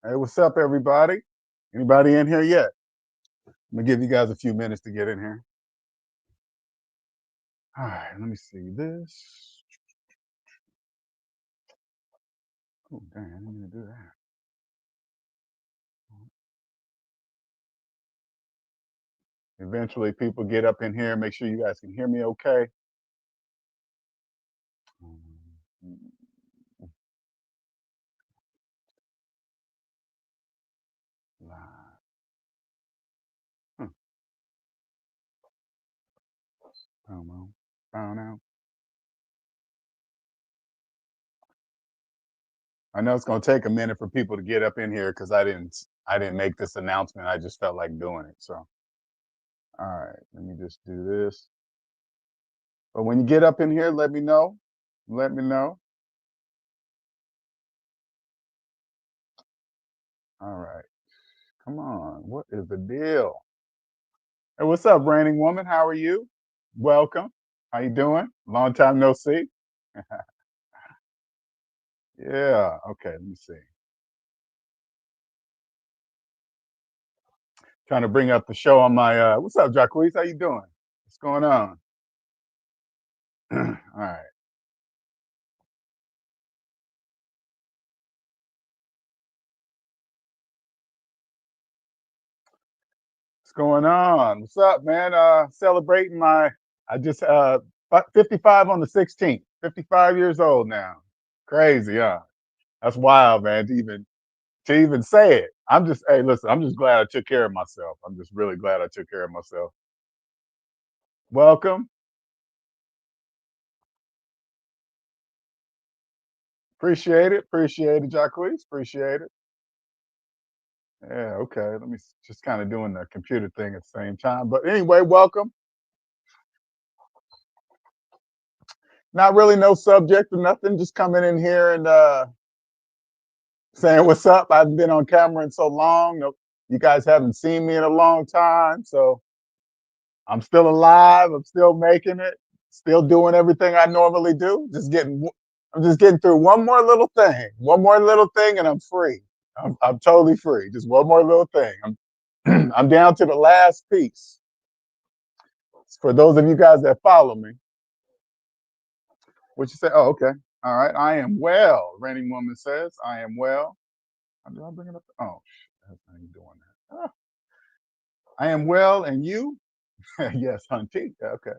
Hey, what's up, everybody? Anybody in here yet? I'm gonna give you guys a few minutes to get in here. All right, let me see this. Oh, damn, I didn't mean to do that. Eventually, people get up in here. Make sure you guys can hear me okay. Mm, Live. Huh, promo. Found out. I know it's gonna take a minute for people to get up in here because I didn't make this announcement. I just felt like doing it. So, all right, let me just do this. But when you get up in here, let me know. Let me know. All right. Come on. What is the deal? Hey, what's up, reigning woman? How are you? Welcome. How you doing? Long time no see. Yeah. Okay. Let me see. Trying to bring up the show on my. What's up, Jacquees? How you doing? What's going on? All right. What's going on? What's up, man? Celebrating my. I just 55 on the 16th. 55 years old now. Crazy, huh? That's wild, man. To even say it. I'm just. Hey, listen. I'm just glad I took care of myself. I'm just really glad I took care of myself. Welcome. Appreciate it. Appreciate it, Jacquees. Appreciate it. Yeah, okay. Let me just kind of doing the computer thing at the same time. But anyway, welcome. Not really no subject or nothing. Just coming in here and saying what's up. I haven't been on camera in so long. No, you guys haven't seen me in a long time. So I'm still alive. I'm still making it. Still doing everything I normally do. I'm just getting through one more little thing. One more little thing, and I'm free. I'm totally free. Just one more little thing. I'm down to the last piece. For those of you guys that follow me, what you say? Oh, okay. All right. I am well. Reigning woman says, I am well. How do I bring it up? Oh, how you doing that? I am well, and you? Yes, hunty. Okay.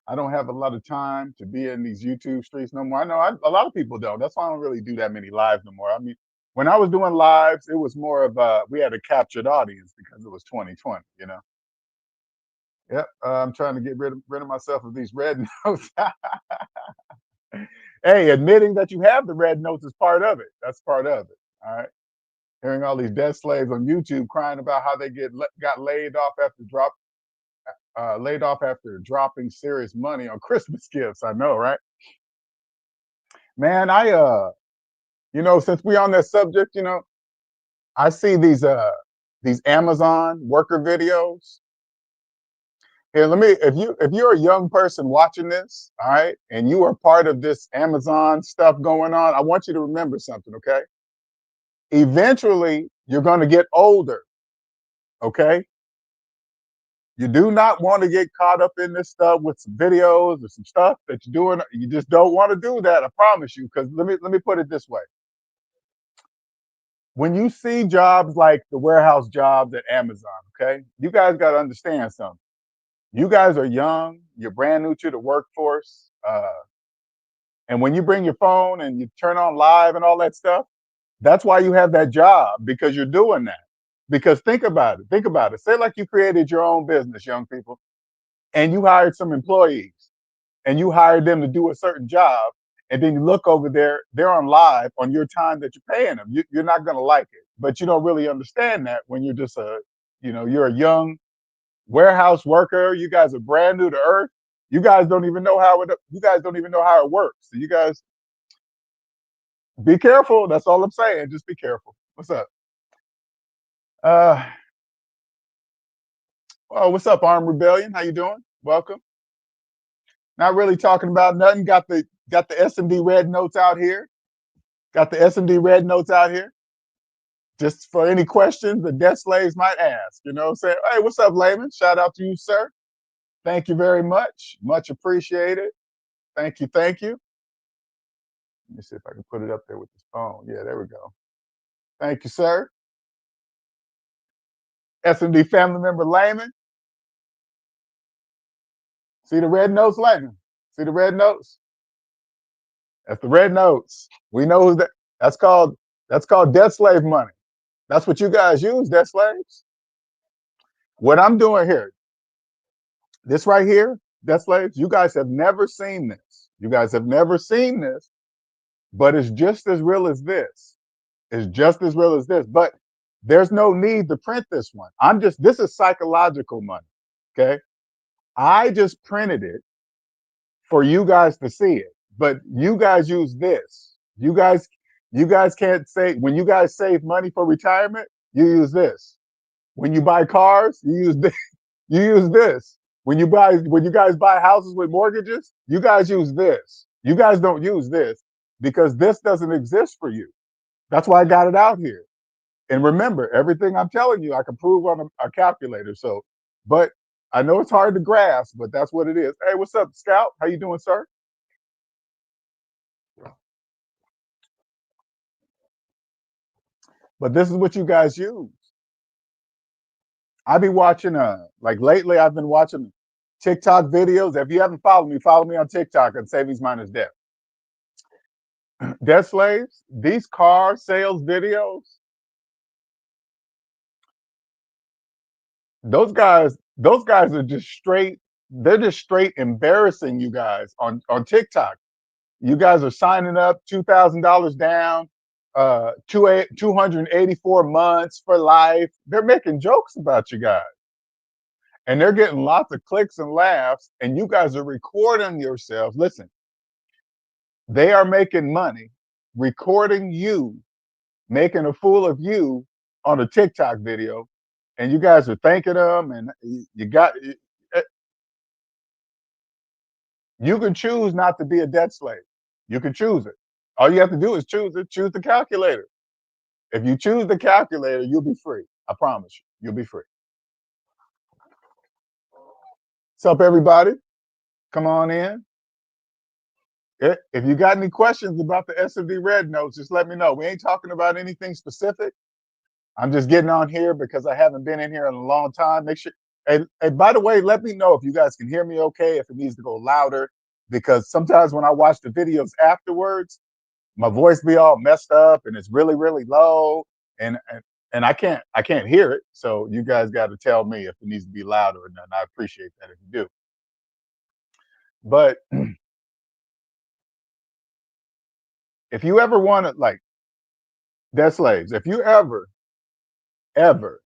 I don't have a lot of time to be in these YouTube streets no more. I know a lot of people don't. That's why I don't really do that many lives no more. I mean, when I was doing lives, it was more of we had a captured audience because it was 2020. Yep. I'm trying to get rid of myself of these red notes. Hey, admitting that you have the red notes is part of it. That's part of it. All right. Hearing all these dead slaves on YouTube crying about how they got laid off after dropping serious money on Christmas gifts. I know, right? Man, since we on that subject, I see these Amazon worker videos. Here, if you're a young person watching this, all right, and you are part of this Amazon stuff going on, I want you to remember something, okay? Eventually, you're going to get older, okay? You do not want to get caught up in this stuff with some videos or some stuff that you're doing. You just don't want to do that. I promise you. Because let me put it this way: when you see jobs like the warehouse jobs at Amazon, okay, you guys got to understand something. You guys are young. You're brand new to the workforce, and when you bring your phone and you turn on live and all that stuff, that's why you have that job because you're doing that. Because think about it. Think about it. Say like you created your own business, young people, and you hired some employees and you hired them to do a certain job, and then you look over there, they're on live on your time that you're paying them. You're not going to like it, but you don't really understand that when you're just you're a young warehouse worker. You guys are brand new to Earth. You guys don't even know how it. You guys don't even know how it works. So you guys be careful. That's all I'm saying. Just be careful. What's up? Uh, oh, what's up, Armed Rebellion? How you doing? Welcome. Not really talking about nothing. Got the SMD red notes out here. Got the SMD red notes out here. just for any questions the debt slaves might ask. You know what I'm saying? Hey, what's up, Layman? Shout out to you, sir. Thank you very much. Much appreciated. Thank you. Thank you. Let me see if I can put it up there with this phone. Yeah, there we go. Thank you, sir. SMD family member Layman. See the red notes, Layman? See the red notes? That's the red notes. We know who that. That's called. That's called debt slave money. That's what you guys use, debt slaves. What I'm doing here, this right here, debt slaves. You guys have never seen this. You guys have never seen this, but it's just as real as this. It's just as real as this. But there's no need to print this one. This is psychological money. Okay. I just printed it for you guys to see it. But you guys use this. You guys can't say when you guys save money for retirement, you use this. When you buy cars, you use this. You use this. When you guys buy houses with mortgages, you guys use this. You guys don't use this because this doesn't exist for you. That's why I got it out here. And remember, everything I'm telling you, I can prove on a calculator. So, but I know it's hard to grasp, but that's what it is. Hey, what's up, Scout? How you doing, sir? But this is what you guys use. I be watching like lately I've been watching TikTok videos. If you haven't followed me, follow me on TikTok at SavingsMinusDebt. Debt slaves, these car sales videos, those guys are just straight, they're just straight embarrassing you guys on TikTok. You guys are signing up $2,000 down, 284 months for life. They're making jokes about you guys. And they're getting lots of clicks and laughs, and you guys are recording yourselves. Listen, they are making money recording you, making a fool of you on a TikTok video, and you guys are thanking them. And you can choose not to be a debt slave. You can choose it. All you have to do is choose it. Choose the calculator. If you choose the calculator, you'll be free. I promise you, you'll be free. What's up, everybody? Come on in. If you got any questions about the SMD red notes, just let me know. We ain't talking about anything specific. I'm just getting on here because I haven't been in here in a long time. Make sure. And by the way, let me know if you guys can hear me okay, if it needs to go louder, because sometimes when I watch the videos afterwards, my voice be all messed up and it's really, really low, and I can't hear it. So you guys got to tell me if it needs to be louder or not. I appreciate that if you do. But if you ever want to, like, debt slaves, if you ever, ever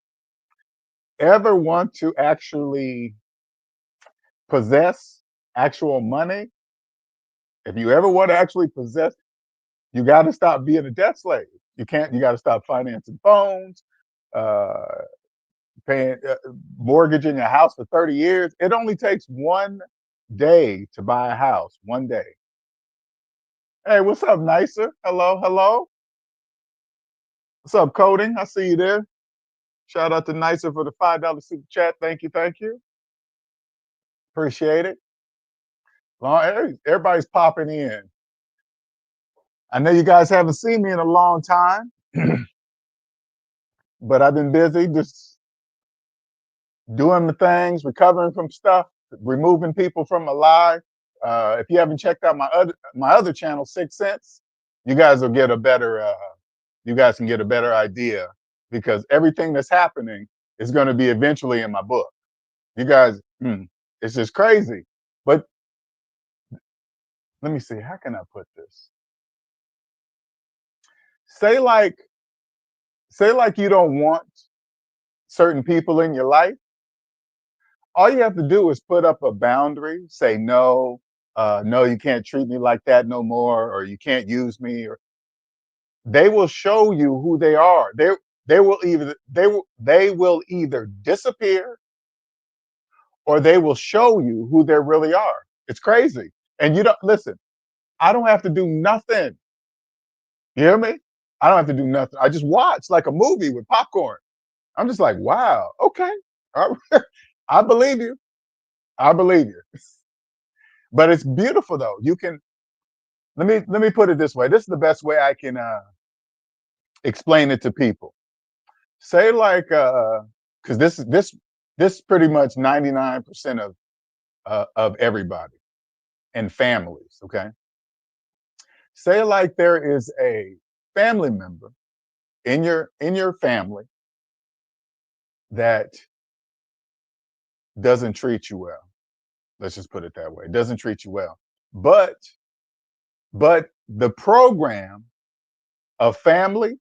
want to actually possess actual money, if you ever want to actually possess, you got to stop being a debt slave. You got to stop financing phones, uh, paying mortgaging a house for 30 years. It only takes one day to buy a house. One day. Hey, what's up, Nicer? Hello, hello. What's up, Coding? I see you there. Shout out to Nicer for the $5 super chat. Thank you, thank you. Appreciate it. Everybody's popping in. I know you guys haven't seen me in a long time, but I've been busy just doing the things, recovering from stuff, removing people from my life. If you haven't checked out my other channel, 6 Cents, you guys will get a better you guys can get a better idea, because everything that's happening is going to be eventually in my book. You guys, it's just crazy. But let me see, how can I put this? Say like you don't want certain people in your life. All you have to do is put up a boundary, say no, no, you can't treat me like that no more, or you can't use me, or they will show you who they are. They will either disappear, or they will show you who they really are. It's crazy. And you don't listen, I don't have to do nothing. You hear me? I don't have to do nothing. I just watch like a movie with popcorn. I'm just like, wow, okay. All right. I believe you. I believe you. But it's beautiful though. You can let me put it this way. This is the best way I can explain it to people. Say like because this pretty much 99% of everybody and families, okay? Say like there is a family member in your family that doesn't treat you well. Let's just put it that way. Doesn't treat you well. But the program of family,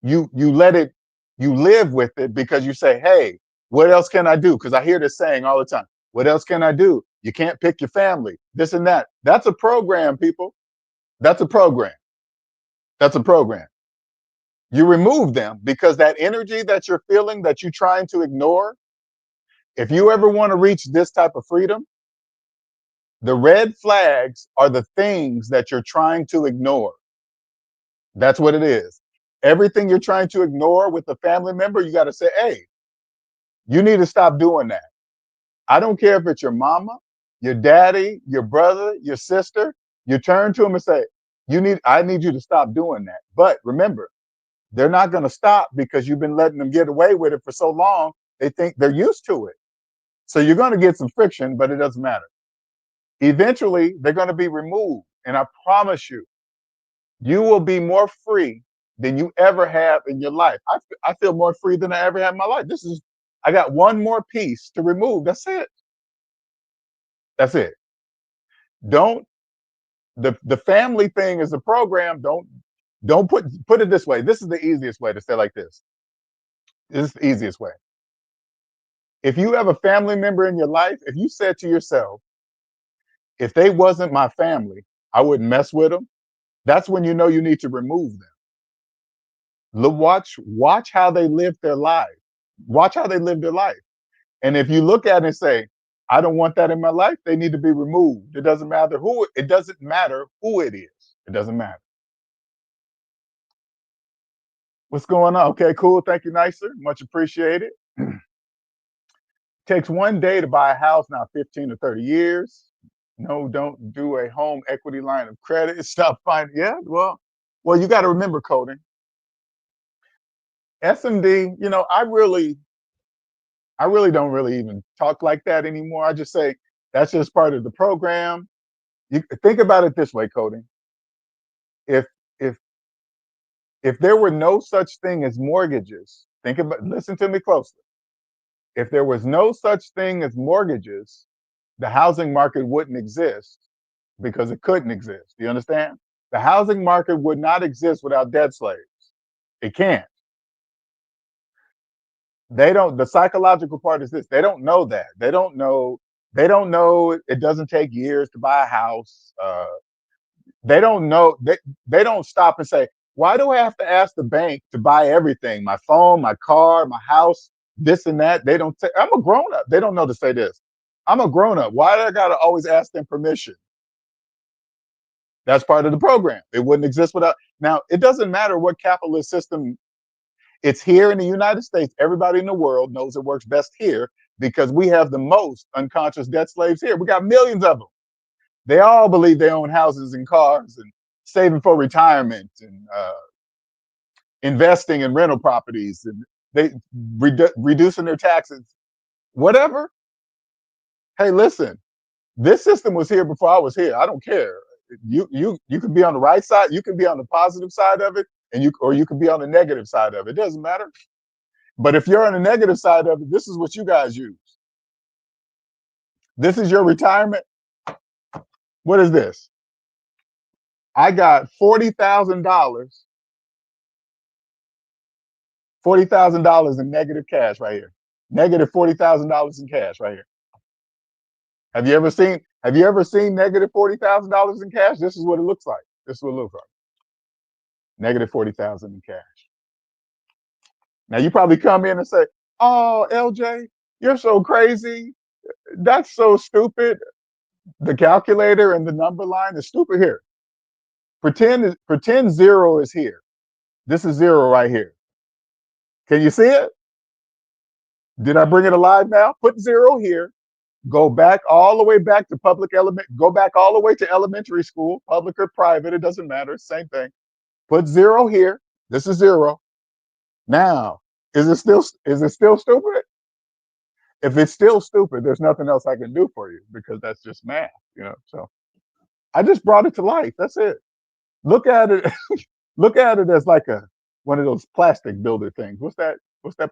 you let it, you live with it because you say, hey, what else can I do? Because I hear this saying all the time. What else can I do? You can't pick your family, this and that. That's a program, people. That's a program. That's a program. You remove them because that energy that you're feeling that you're trying to ignore, if you ever want to reach this type of freedom, the red flags are the things that you're trying to ignore. That's what it is. Everything you're trying to ignore with a family member, you got to say, hey, you need to stop doing that. I don't care if it's your mama, your daddy, your brother, your sister. You turn to them and say, I need you to stop doing that. But remember, they're not going to stop because you've been letting them get away with it for so long. They think they're used to it. So you're going to get some friction, but it doesn't matter. Eventually, they're going to be removed. And I promise you, you will be more free than you ever have in your life. I feel more free than I ever had in my life. I got one more piece to remove. That's it. That's it. Don't, the family thing is a program. Don't put it this way. This is the easiest way to say it like this. This is the easiest way. If you have a family member in your life, if you said to yourself, if they wasn't my family, I wouldn't mess with them. That's when you know you need to remove them. Watch how they live their life. Watch how they live their life. And if you look at it and say, I don't want that in my life, they need to be removed. It doesn't matter who it is. It doesn't matter. What's going on? Okay, cool. Thank you, Nicer. Much appreciated. Takes one day to buy a house, now 15 or 30 years. No, don't do a home equity line of credit. Stop finding. Yeah, well, you got to remember coding. SMD, I really don't really even talk like that anymore. I just say that's just part of the program. You think about it this way, coding. If if if there were no such thing as mortgages, listen to me closely. If there was no such thing as mortgages, the housing market wouldn't exist because it couldn't exist. Do you understand? The housing market would not exist without debt slaves. It can't. They don't, the psychological part is this. They don't know that. They don't know it doesn't take years to buy a house. They don't know, they don't stop and say, why do I have to ask the bank to buy everything? My phone, my car, my house, this and that. They don't say, I'm a grown up. They don't know to say this. I'm a grown up. Why do I gotta always ask them permission? That's part of the program. It wouldn't exist without. Now, it doesn't matter what capitalist system. It's here in the United States. Everybody in the world knows it works best here because we have the most unconscious debt slaves here. We got millions of them. They all believe they own houses and cars and saving for retirement and investing in rental properties and they reducing their taxes, whatever. Hey, listen, this system was here before I was here. I don't care. You can be on the right side. You can be on the positive side of it, or you can be on the negative side of it. It doesn't matter. But if you're on the negative side of it, this is what you guys use. This is your retirement. What is this? I got $40,000, $40,000 in negative cash right here. Negative $40,000 in cash right here. Have you ever seen negative $40,000 in cash? This is what it looks like. This is what it looks like. Negative 40,000 in cash. Now you probably come in and say, "Oh, LJ, you're so crazy. That's so stupid." The calculator and the number line is stupid here. Pretend zero is here. This is 0 right here. Can you see it? Did I bring it alive now? Put 0 here. Go back all the way back to go back all the way to elementary school, public or private, it doesn't matter, same thing. Put 0 here. This is 0. Now, is it still stupid? If it's still stupid, there's nothing else I can do for you because that's just math, So I just brought it to life. That's it. Look at it. Look at it as like one of those plastic builder things. What's that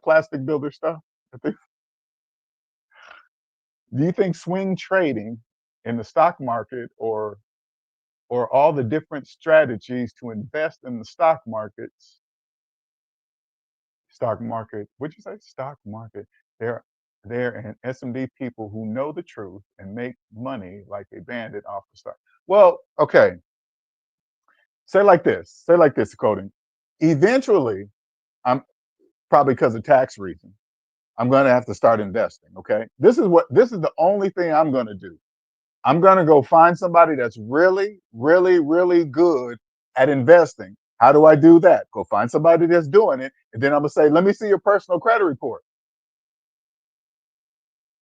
plastic builder stuff? Do you think swing trading in the stock market or all the different strategies to invest in the stock market, what'd you say? Stock market. They're and SMD people who know the truth and make money like a bandit off the stock. Well, okay. Say like this, Coding. Eventually, I'm probably because of tax reasons, I'm gonna have to start investing. Okay. This is the only thing I'm gonna do. I'm gonna go find somebody that's really, really, really good at investing. How do I do that? Go find somebody that's doing it, and then I'm gonna say, let me see your personal credit report.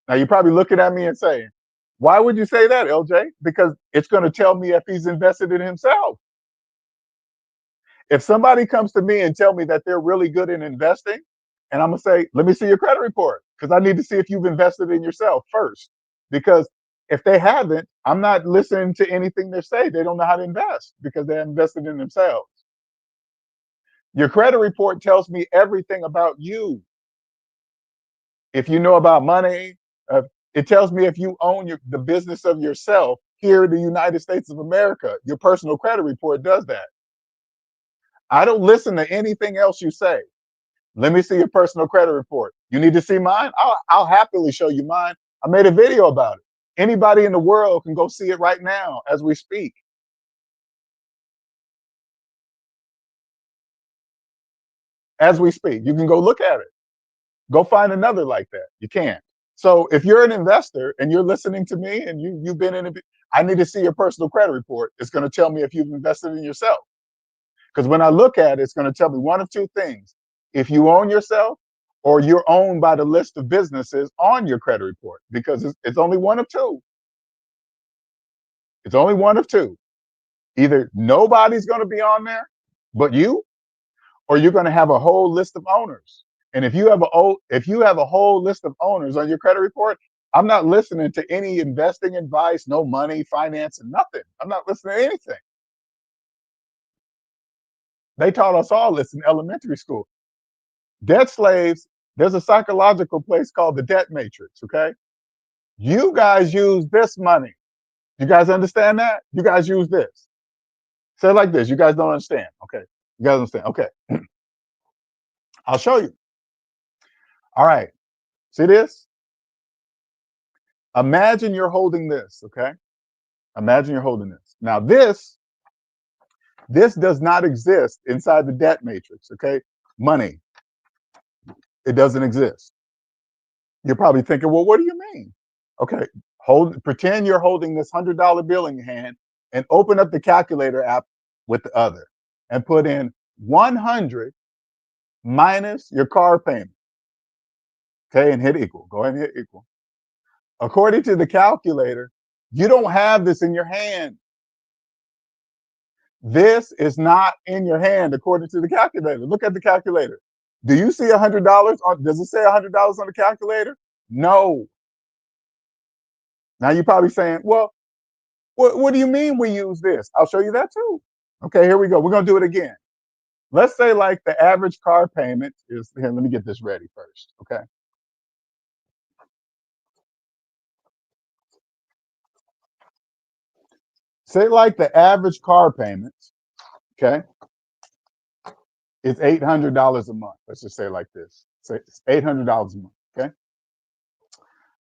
Now you're probably looking at me and saying, why would you say that, LJ? Because it's gonna tell me if he's invested in himself. If somebody comes to me and tell me that they're really good in investing, and I'm gonna say, let me see your credit report, because I need to see if you've invested in yourself first. Because if they haven't, I'm not listening to anything they say. They don't know how to invest because they haven't invested in themselves. Your credit report tells me everything about you. If you know about money, it tells me if you own the business of yourself here in the United States of America. Your personal credit report does that. I don't listen to anything else you say. Let me see your personal credit report. You need to see mine? I'll happily show you mine. I made a video about it. Anybody in the world can go see it right now as we speak. As we speak, you can go look at it. Go find another like that. You can't. So if you're an investor and you're listening to me and you've been in it, I need to see your personal credit report. It's going to tell me if you've invested in yourself. Because when I look at it, it's going to tell me one of two things. If you own yourself or you're owned by the list of businesses on your credit report, because it's only one of two. It's only one of two. Either nobody's going to be on there but you, or you're going to have a whole list of owners. And if you have a whole list of owners on your credit report, I'm not listening to any investing advice, no money, finance, and nothing. I'm not listening to anything. They taught us all this in elementary school. Debt slaves, there's a psychological place called the debt matrix, okay? You guys use this money. You guys understand that? You guys use this. Say it like this. You guys don't understand. Okay. You guys understand. Okay. I'll show you. All right. See this? Imagine you're holding this, okay? Imagine you're holding this. Now this does not exist inside the debt matrix, okay? Money. It doesn't exist. You're probably thinking, well, what do you mean? Okay, pretend you're holding this $100 bill in your hand and open up the calculator app with the other and put in 100 minus your car payment. Okay, and hit equal. Go ahead and hit equal. According to the calculator, you don't have this in your hand. This is not in your hand according to the calculator. Look at the calculator. Do you see $100 on? Does it say $100 on the calculator? No. Now you're probably saying, well, what do you mean we use this? I'll show you that too. Okay, here we go. We're gonna do it again. Let's say like the average car payment is here. Let me get this ready first. Okay. Say like the average car payment, okay, is $800 a month. Let's just say it like this. Say it's $800 a month. Okay.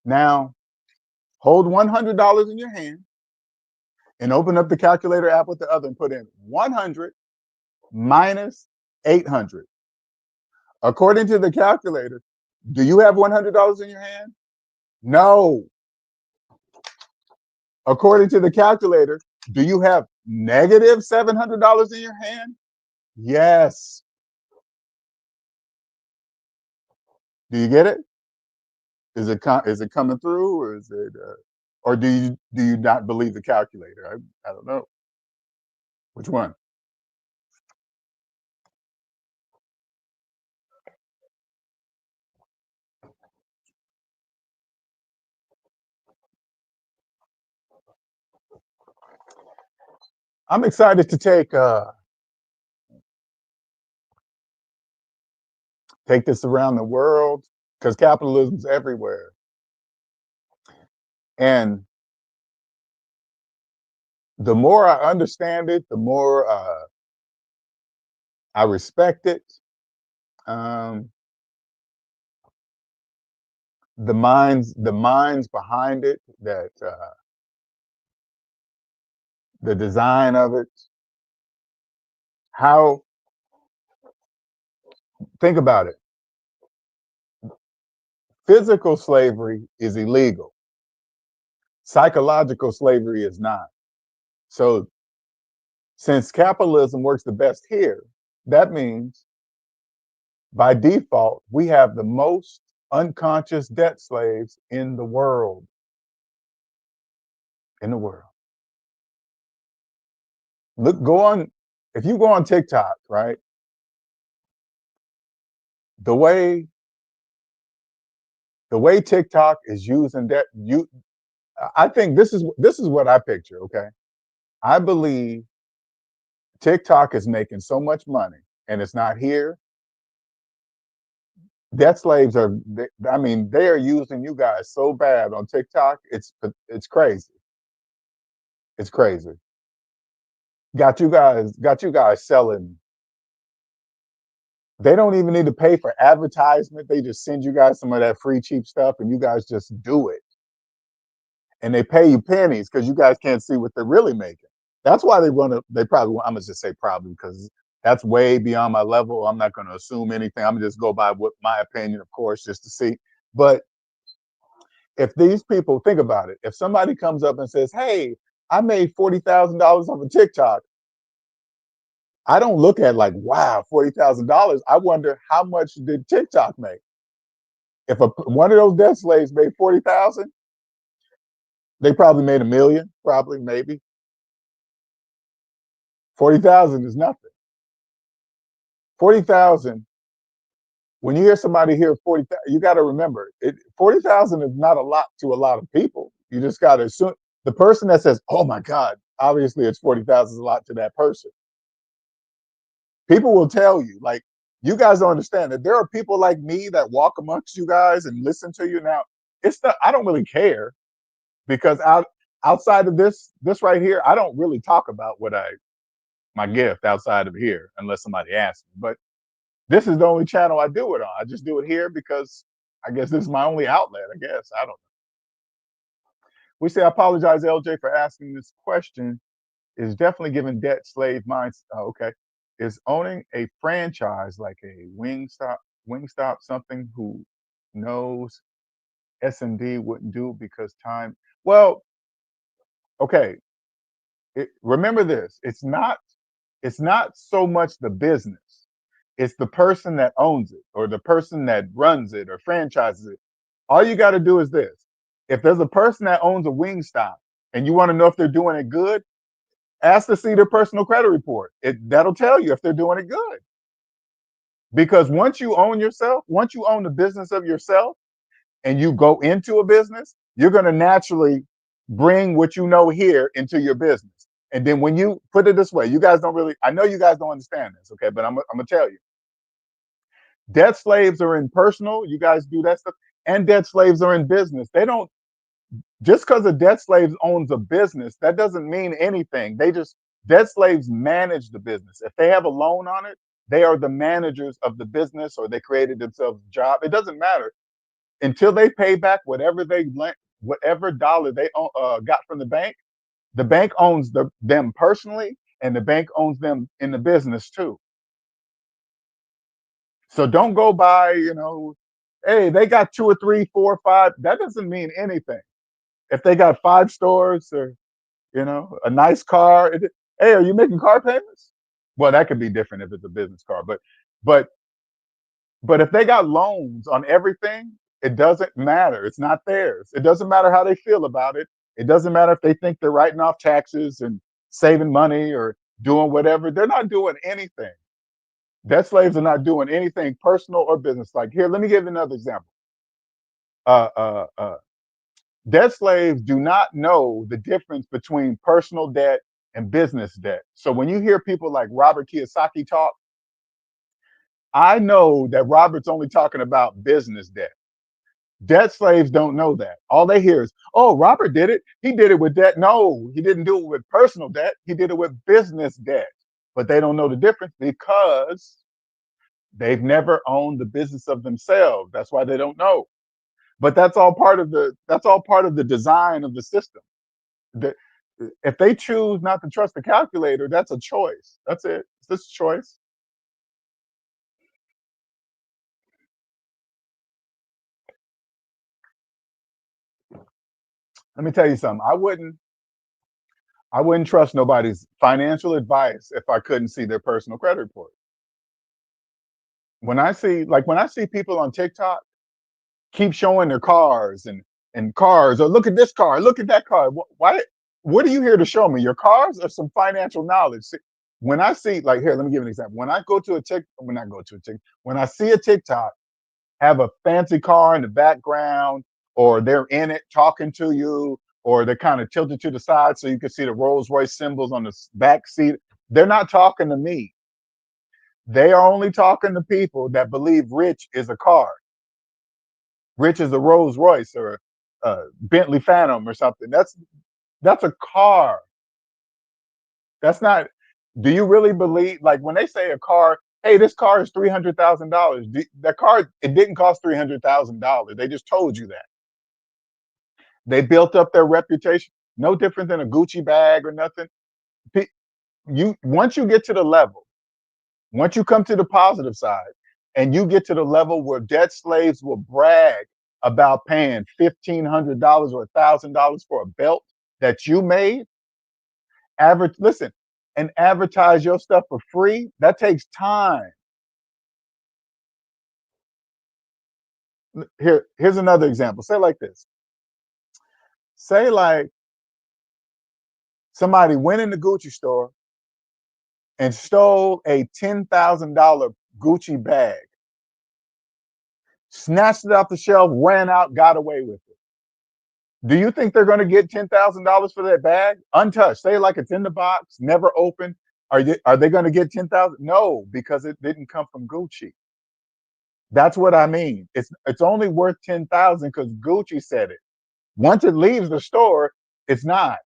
Now hold $100 in your hand and open up the calculator app with the other and put in 100 minus 800. According to the calculator, do you have $100 in your hand? No. According to the calculator, do you have negative $700 in your hand? Yes. Do you get it? Is it coming through, or is it, or do you not believe the calculator? I don't know which one. I'm excited to take this around the world because capitalism's everywhere, and the more I understand it, the more I respect it. Um, the minds behind it, that the design of it, how, think about it. Physical slavery is illegal. Psychological slavery is not. So since capitalism works the best here, that means by default, we have the most unconscious debt slaves in the world. In the world. Look, if you go on TikTok, right? The way TikTok is using debt, I think this is what I picture, okay? I believe TikTok is making so much money and it's not here. Debt slaves I mean, they are using you guys so bad on TikTok. It's crazy. It's crazy. Got you guys selling. They don't even need to pay for advertisement. They just send you guys some of that free cheap stuff and you guys just do it. And they pay you pennies because you guys can't see what they're really making. That's why they probably, I'm gonna just say probably, because that's way beyond my level. I'm not gonna assume anything. I'm gonna just go by what my opinion, of course, just to see. But if these people, think about it, if somebody comes up and says, "Hey, I made $40,000 off of TikTok," I don't look at like, "Wow, $40,000." I wonder how much did TikTok make? If one of those debt slaves made 40,000, they probably made a million, probably, maybe. 40,000 is nothing. 40,000. When you hear somebody hear 40,000, you got to remember 40,000 is not a lot to a lot of people. You just got to assume the person that says, "Oh my God," obviously it's 40,000 is a lot to that person. People will tell you, like, you guys don't understand that there are people like me that walk amongst you guys and listen to you. Now, it's not, I don't really care because outside of this right here, I don't really talk about my gift outside of here unless somebody asks me. But this is the only channel I do it on. I just do it here because I guess this is my only outlet. I guess I don't know. We say, "I apologize, LJ, for asking this question. Is definitely giving debt slave minds." Oh, okay. Is owning a franchise like a Wingstop something who knows SMD wouldn't do because time? Well, okay. Remember this. It's not so much the business. It's the person that owns it or the person that runs it or franchises it. All you got to do is this. If there's a person that owns a Wingstop and you want to know if they're doing it good, ask to see their personal credit report. That'll tell you if they're doing it good. Because once you own the business of yourself and you go into a business, you're going to naturally bring what you know here into your business. And then when you put it this way, you guys don't really, I know you guys don't understand this, okay, but I'm going to tell you. Debt slaves are in personal, you guys do that stuff, and debt slaves are in business. They don't, just because a debt slave owns a business, that doesn't mean anything. Debt slaves manage the business. If they have a loan on it, they are the managers of the business or they created themselves a job. It doesn't matter until they pay back whatever they lent, whatever dollar they got from the bank. The bank owns them personally, and the bank owns them in the business too. So don't go by, hey, they got two or three, four, five. That doesn't mean anything. If they got 5 stores or a nice car, hey, are you making car payments? Well, that could be different if it's a business car, but But if they got loans on everything, it doesn't matter. It's not theirs. It doesn't matter how they feel about it. It doesn't matter if they think they're writing off taxes and saving money or doing whatever. They're not doing anything. Debt slaves are not doing anything personal or business. Like here, let me give you another example. Uh, uh, uh, Debt slaves do not know the difference between personal debt and business debt. So when you hear people like Robert Kiyosaki talk, I know that Robert's only talking about business debt. Debt slaves don't know that. All they hear is, oh, Robert did it. He did it with debt. No, he didn't do it with personal debt. He did it with business debt. But they don't know the difference because they've never owned the business of themselves. That's why they don't know. But that's all part of the design of the system. The, if they choose not to trust the calculator, that's a choice. That's it. It's just a choice. Let me tell you something. I wouldn't trust nobody's financial advice if I couldn't see their personal credit report. When I see people on TikTok keep showing their cars and cars, or look at this car, look at that car. Why? What are you here to show me? Your cars or some financial knowledge? When I see, like, here, let me give you an example. When I go to a tick, when I go to a tick, when I see a TikTok have a fancy car in the background, or they're in it talking to you, or they're kind of tilted to the side so you can see the Rolls Royce symbols on the back seat. They're not talking to me. They are only talking to people that believe rich is a car, rich is a Rolls Royce or a Bentley Phantom or something. That's a car. That's not. Do you really believe, like when they say a car? Hey, this car is $300,000. That car, it didn't cost $300,000. They just told you that. They built up their reputation. No different than a Gucci bag or nothing. You once you get to the level, once you come to the positive side, and you get to the level where debt slaves will brag about paying $1,500 or $1,000 for a belt that you made, listen, and advertise your stuff for free, that takes time. Here's another example. Say like this. Say like somebody went in the Gucci store and stole a $10,000 Gucci bag, snatched it off the shelf, ran out, got away with it. Do you think they're going to get $10,000 for that bag untouched? Say like it's in the box, never opened. Are they going to get 10,000? No, because it didn't come from Gucci. That's what I mean. It's only worth 10,000 because Gucci said it. Once it leaves the store, it's not.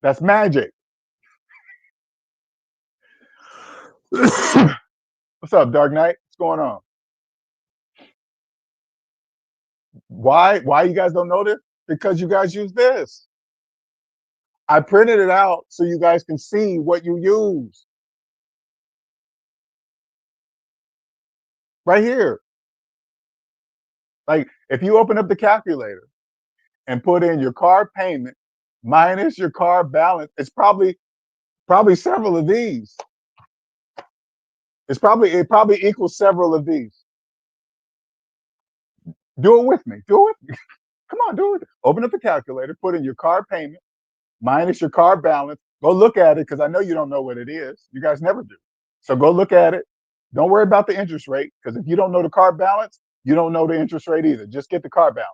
That's magic. What's up, Dark Knight? What's going on? Why you guys don't know this? Because you guys use this. I printed it out so you guys can see what you use. Right here. Like if you open up the calculator and put in your car payment minus your car balance, it's probably several of these. It probably equals several of these. Do it with me. Do it. Come on, do it. Open up the calculator, put in your car payment minus your car balance. Go look at it because I know you don't know what it is. You guys never do. So go look at it. Don't worry about the interest rate because if you don't know the car balance, you don't know the interest rate either. Just get the car balance.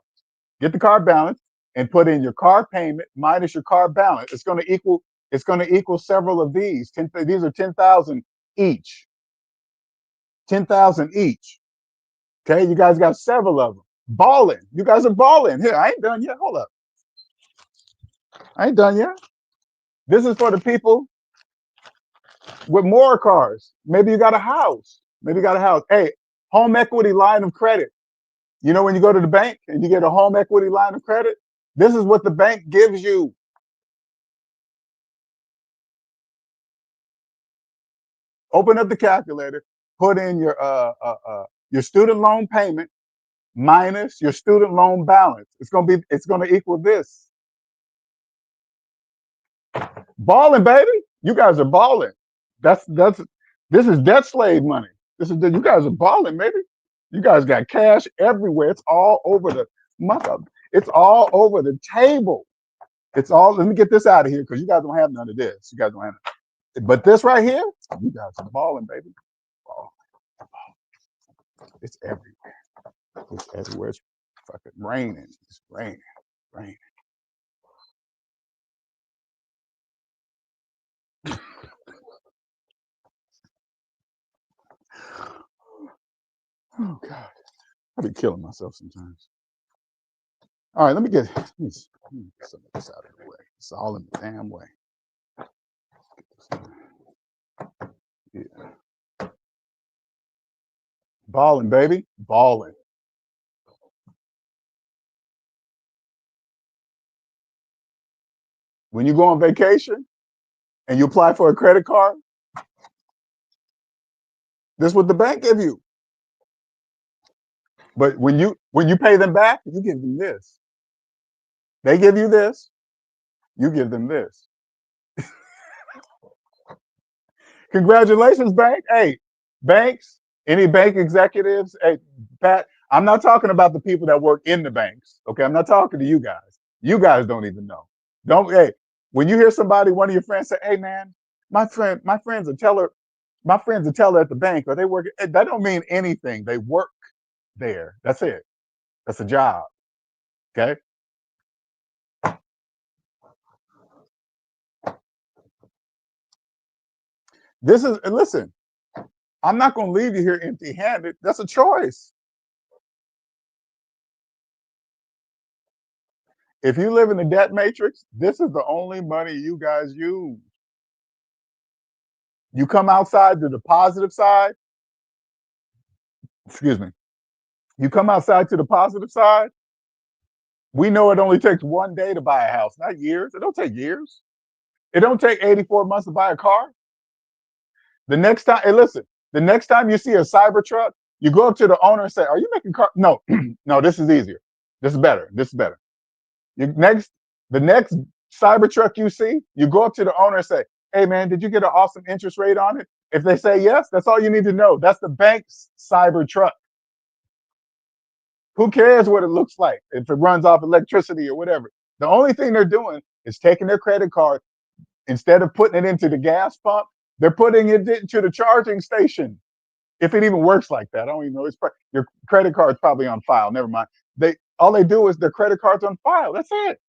Get the car balance and put in your car payment minus your car balance. It's going to equal. It's going to equal several of these. These are 10,000 each. 10,000 each. Okay, you guys got several of them. Balling. You guys are balling. Here, I ain't done yet. Hold up. I ain't done yet. This is for the people with more cars. Maybe you got a house. Maybe you got a house. Hey, home equity line of credit. You know when you go to the bank and you get a home equity line of credit, this is what the bank gives you. Open up the calculator, put in your student loan payment minus your student loan balance. It's gonna equal this. Balling, baby. You guys are balling. That's this is debt slave money. You guys are balling, maybe. You guys got cash everywhere. It's all over the mother. It's all over the table. It's all. Let me get this out of here because you guys don't have none of this. You guys don't have it. But this right here, you guys are balling, baby. Oh, it's everywhere. It's everywhere. It's fucking raining. It's raining. Raining. Oh God, I be killing myself sometimes. All right, let me get some of this out of the way. It's all in the damn way. Yeah. Balling, baby. Balling. When you go on vacation and you apply for a credit card, this is what the bank give you. But when you pay them back, you give them this. They give you this, you give them this. Congratulations, bank. Hey, banks, any bank executives, hey, Pat, I'm not talking about the people that work in the banks. Okay, I'm not talking to you guys. You guys don't even know. Don't hey, when you hear somebody, one of your friends say, "Hey man, my friend's a teller, my friend's a teller at the bank, or they work," that don't mean anything. They work there. That's it. That's a job. Okay. This is listen, I'm not gonna leave you here empty handed. That's a choice. If you live in the debt matrix, this is the only money you guys use. You come outside to the positive side, excuse me. You come outside to the positive side, we know it only takes 1 day to buy a house, not years. It don't take years. It don't take 84 months to buy a car. The next time, hey, listen, the next time you see a cyber truck, you go up to the owner and say, "Are you making car?" No, no, this is easier. This is better. This is better. You next, the next cyber truck you see, you go up to the owner and say, "Hey man, did you get an awesome interest rate on it?" If they say yes, that's all you need to know. That's the bank's cyber truck. Who cares what it looks like if it runs off electricity or whatever? The only thing they're doing is taking their credit card, instead of putting it into the gas pump, they're putting it into the charging station. If it even works like that, I don't even know. Your credit card's probably on file. Never mind. They all they do is their credit card's on file. That's it.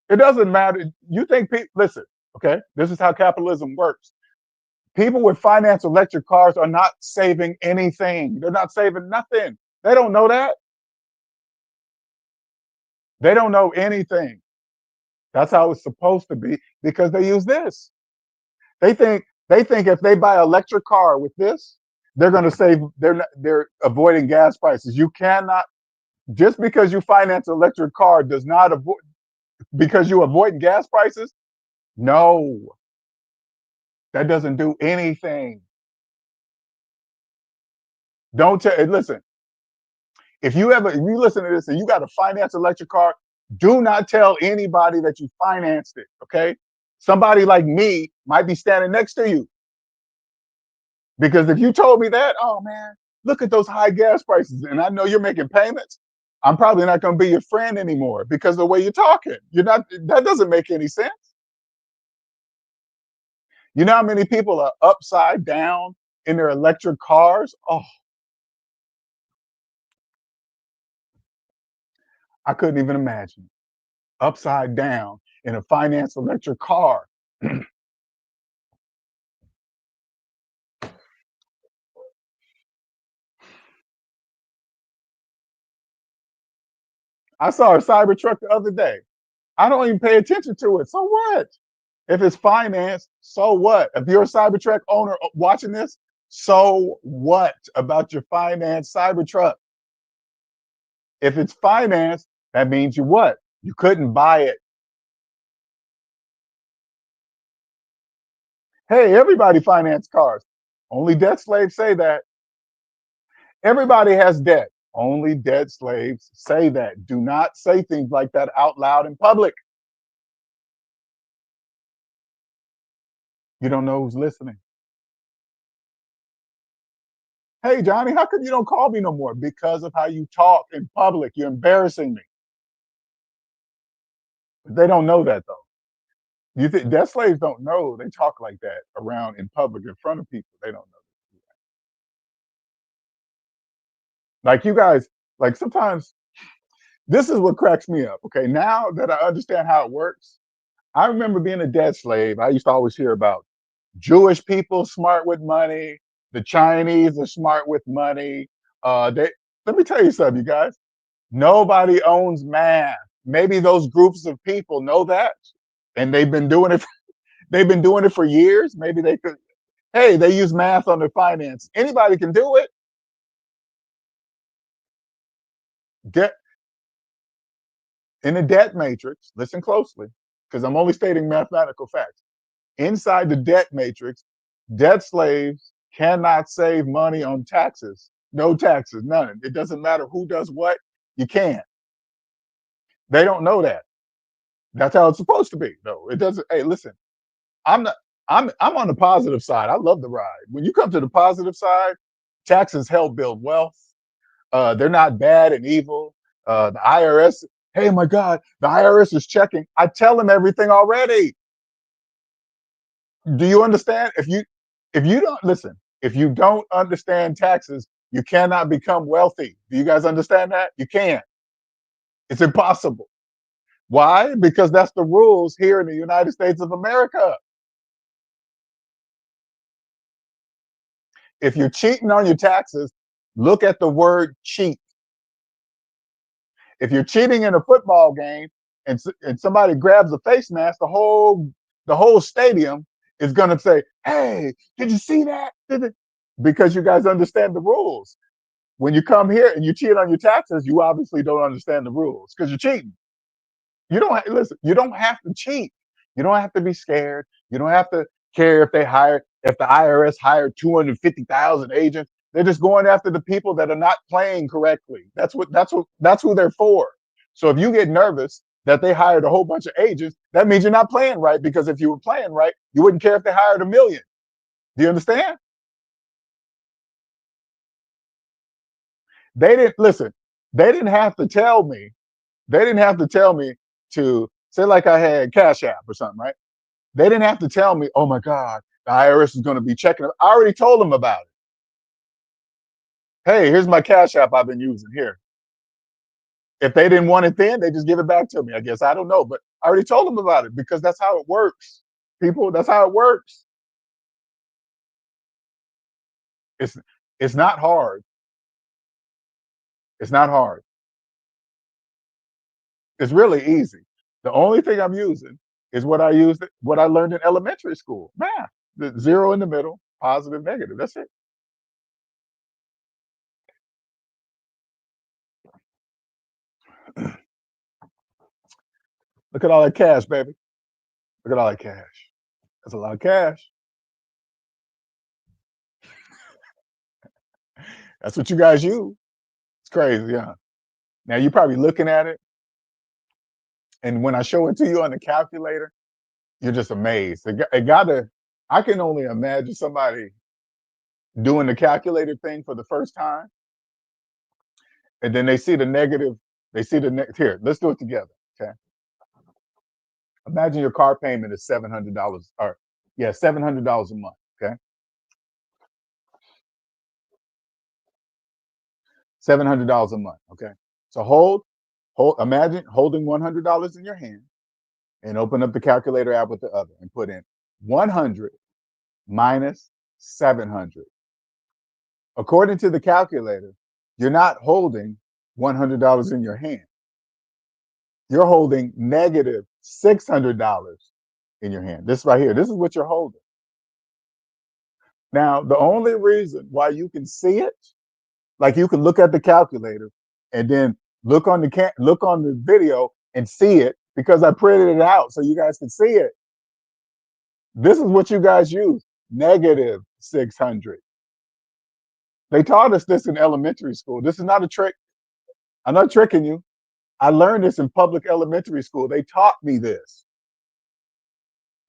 It doesn't matter. You think people listen, okay? This is how capitalism works. People with finance electric cars are not saving anything. They're not saving nothing. They don't know that. They don't know anything. That's how it's supposed to be because they use this. They think if they buy an electric car with this, they're going to save. They're avoiding gas prices. You cannot just because you finance an electric car does not avoid because you avoid gas prices. No, that doesn't do anything. Don't tell. Listen, if you listen to this and you got a finance electric car, do not tell anybody that you financed it. Okay, somebody like me might be standing next to you because if you told me that, oh man, look at those high gas prices, and I know you're making payments. I'm probably not going to be your friend anymore because of the way you're talking. You're not. That doesn't make any sense. You know how many people are upside down in their electric cars? Oh, I couldn't even imagine. Upside down in a finance electric car. I saw a Cybertruck the other day. I don't even pay attention to it. So what? If it's financed, so what? If you're a Cybertruck owner watching this, so what about your finance Cybertruck? If it's financed, that means you what? You couldn't buy it. Hey, everybody finance cars. Only debt slaves say that. Everybody has debt. Only debt slaves say that. Do not say things like that out loud in public. You don't know who's listening. Hey, Johnny, how come you don't call me no more? Because of how you talk in public. You're embarrassing me. But they don't know that, though. You think debt slaves don't know they talk like that around in public in front of people? They don't know. Like you guys, like sometimes this is what cracks me up. Okay, now that I understand how it works, I remember being a debt slave. I used to always hear about Jewish people smart with money, the Chinese are smart with money. They Let me tell you something, you guys. Nobody owns math. Maybe those groups of people know that, and they've been doing it. They've been doing it for years. Maybe they could. Hey, they use math on their finance. Anybody can do it. Debt in the debt matrix. Listen closely, because I'm only stating mathematical facts. Inside the debt matrix, debt slaves cannot save money on taxes. No taxes, none. It doesn't matter who does what. You can't. They don't know that. That's how it's supposed to be. No, it doesn't. Hey, listen, I'm not. I'm on the positive side. I love the ride. When you come to the positive side, taxes help build wealth. They're not bad and evil. The IRS. Hey, my God, the IRS is checking. I tell them everything already. Do you understand? If you don't listen, if you don't understand taxes, you cannot become wealthy. Do you guys understand that? You can't. It's impossible. Why? Because that's the rules here in the United States of America. If you're cheating on your taxes, look at the word cheat. If you're cheating in a football game and somebody grabs a face mask, the whole stadium is going to say, "Hey, did you see that?" Because you guys understand the rules. When you come here and you cheat on your taxes, you obviously don't understand the rules because you're cheating. You don't listen. You don't have to cheat. You don't have to be scared. You don't have to care if the IRS hired 250,000 agents. They're just going after the people that are not playing correctly. That's who they're for. So if you get nervous that they hired a whole bunch of agents, that means you're not playing right. Because if you were playing right, you wouldn't care if they hired a million. Do you understand? They didn't listen. They didn't have to tell me. They didn't have to tell me to say like I had Cash App or something, right? They didn't have to tell me, oh my God, the IRS is going to be checking it. I already told them about it. Hey, here's my Cash App I've been using here. If they didn't want it then, they just give it back to me. I guess I don't know, but I already told them about it because that's how it works. People, that's how it works. It's it's not hard. It's not hard. It's really easy. The only thing I'm using is what I learned in elementary school, math. The zero in the middle, positive, negative. That's it. Look at all that cash, baby. Look at all that cash. That's a lot of cash. That's what you guys use. It's crazy, huh? Now you're probably looking at it, and when I show it to you on the calculator, you're just amazed. It gotta. I can only imagine somebody doing the calculator thing for the first time, and then they see the negative. They see here. Let's do it together. Okay. Imagine your car payment is $700, or yeah, $700 a month. Okay, $700 a month. Okay. So hold. Imagine holding $100 in your hand and open up the calculator app with the other and put in 100 minus 700. According to the calculator, you're not holding $100 in your hand. You're holding negative $600 in your hand. This right here, this is what you're holding. Now, the only reason why you can see it, like you can look at the calculator and then look on the video and see it because I printed it out so you guys can see it. This is what you guys use, negative 600. They taught us this in elementary school. This is not a trick. I'm not tricking you. I learned this in public elementary school. They taught me this.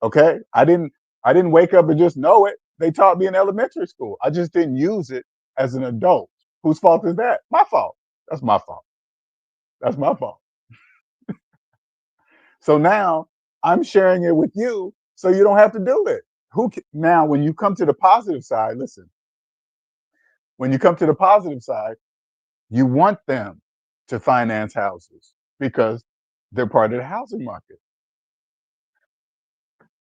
Okay? I didn't wake up and just know it. They taught me in elementary school. I just didn't use it as an adult. Whose fault is that? My fault. That's my fault. That's my fault. So now I'm sharing it with you so you don't have to do it. Now, when you come to the positive side, listen, when you come to the positive side, you want them to finance houses because they're part of the housing market.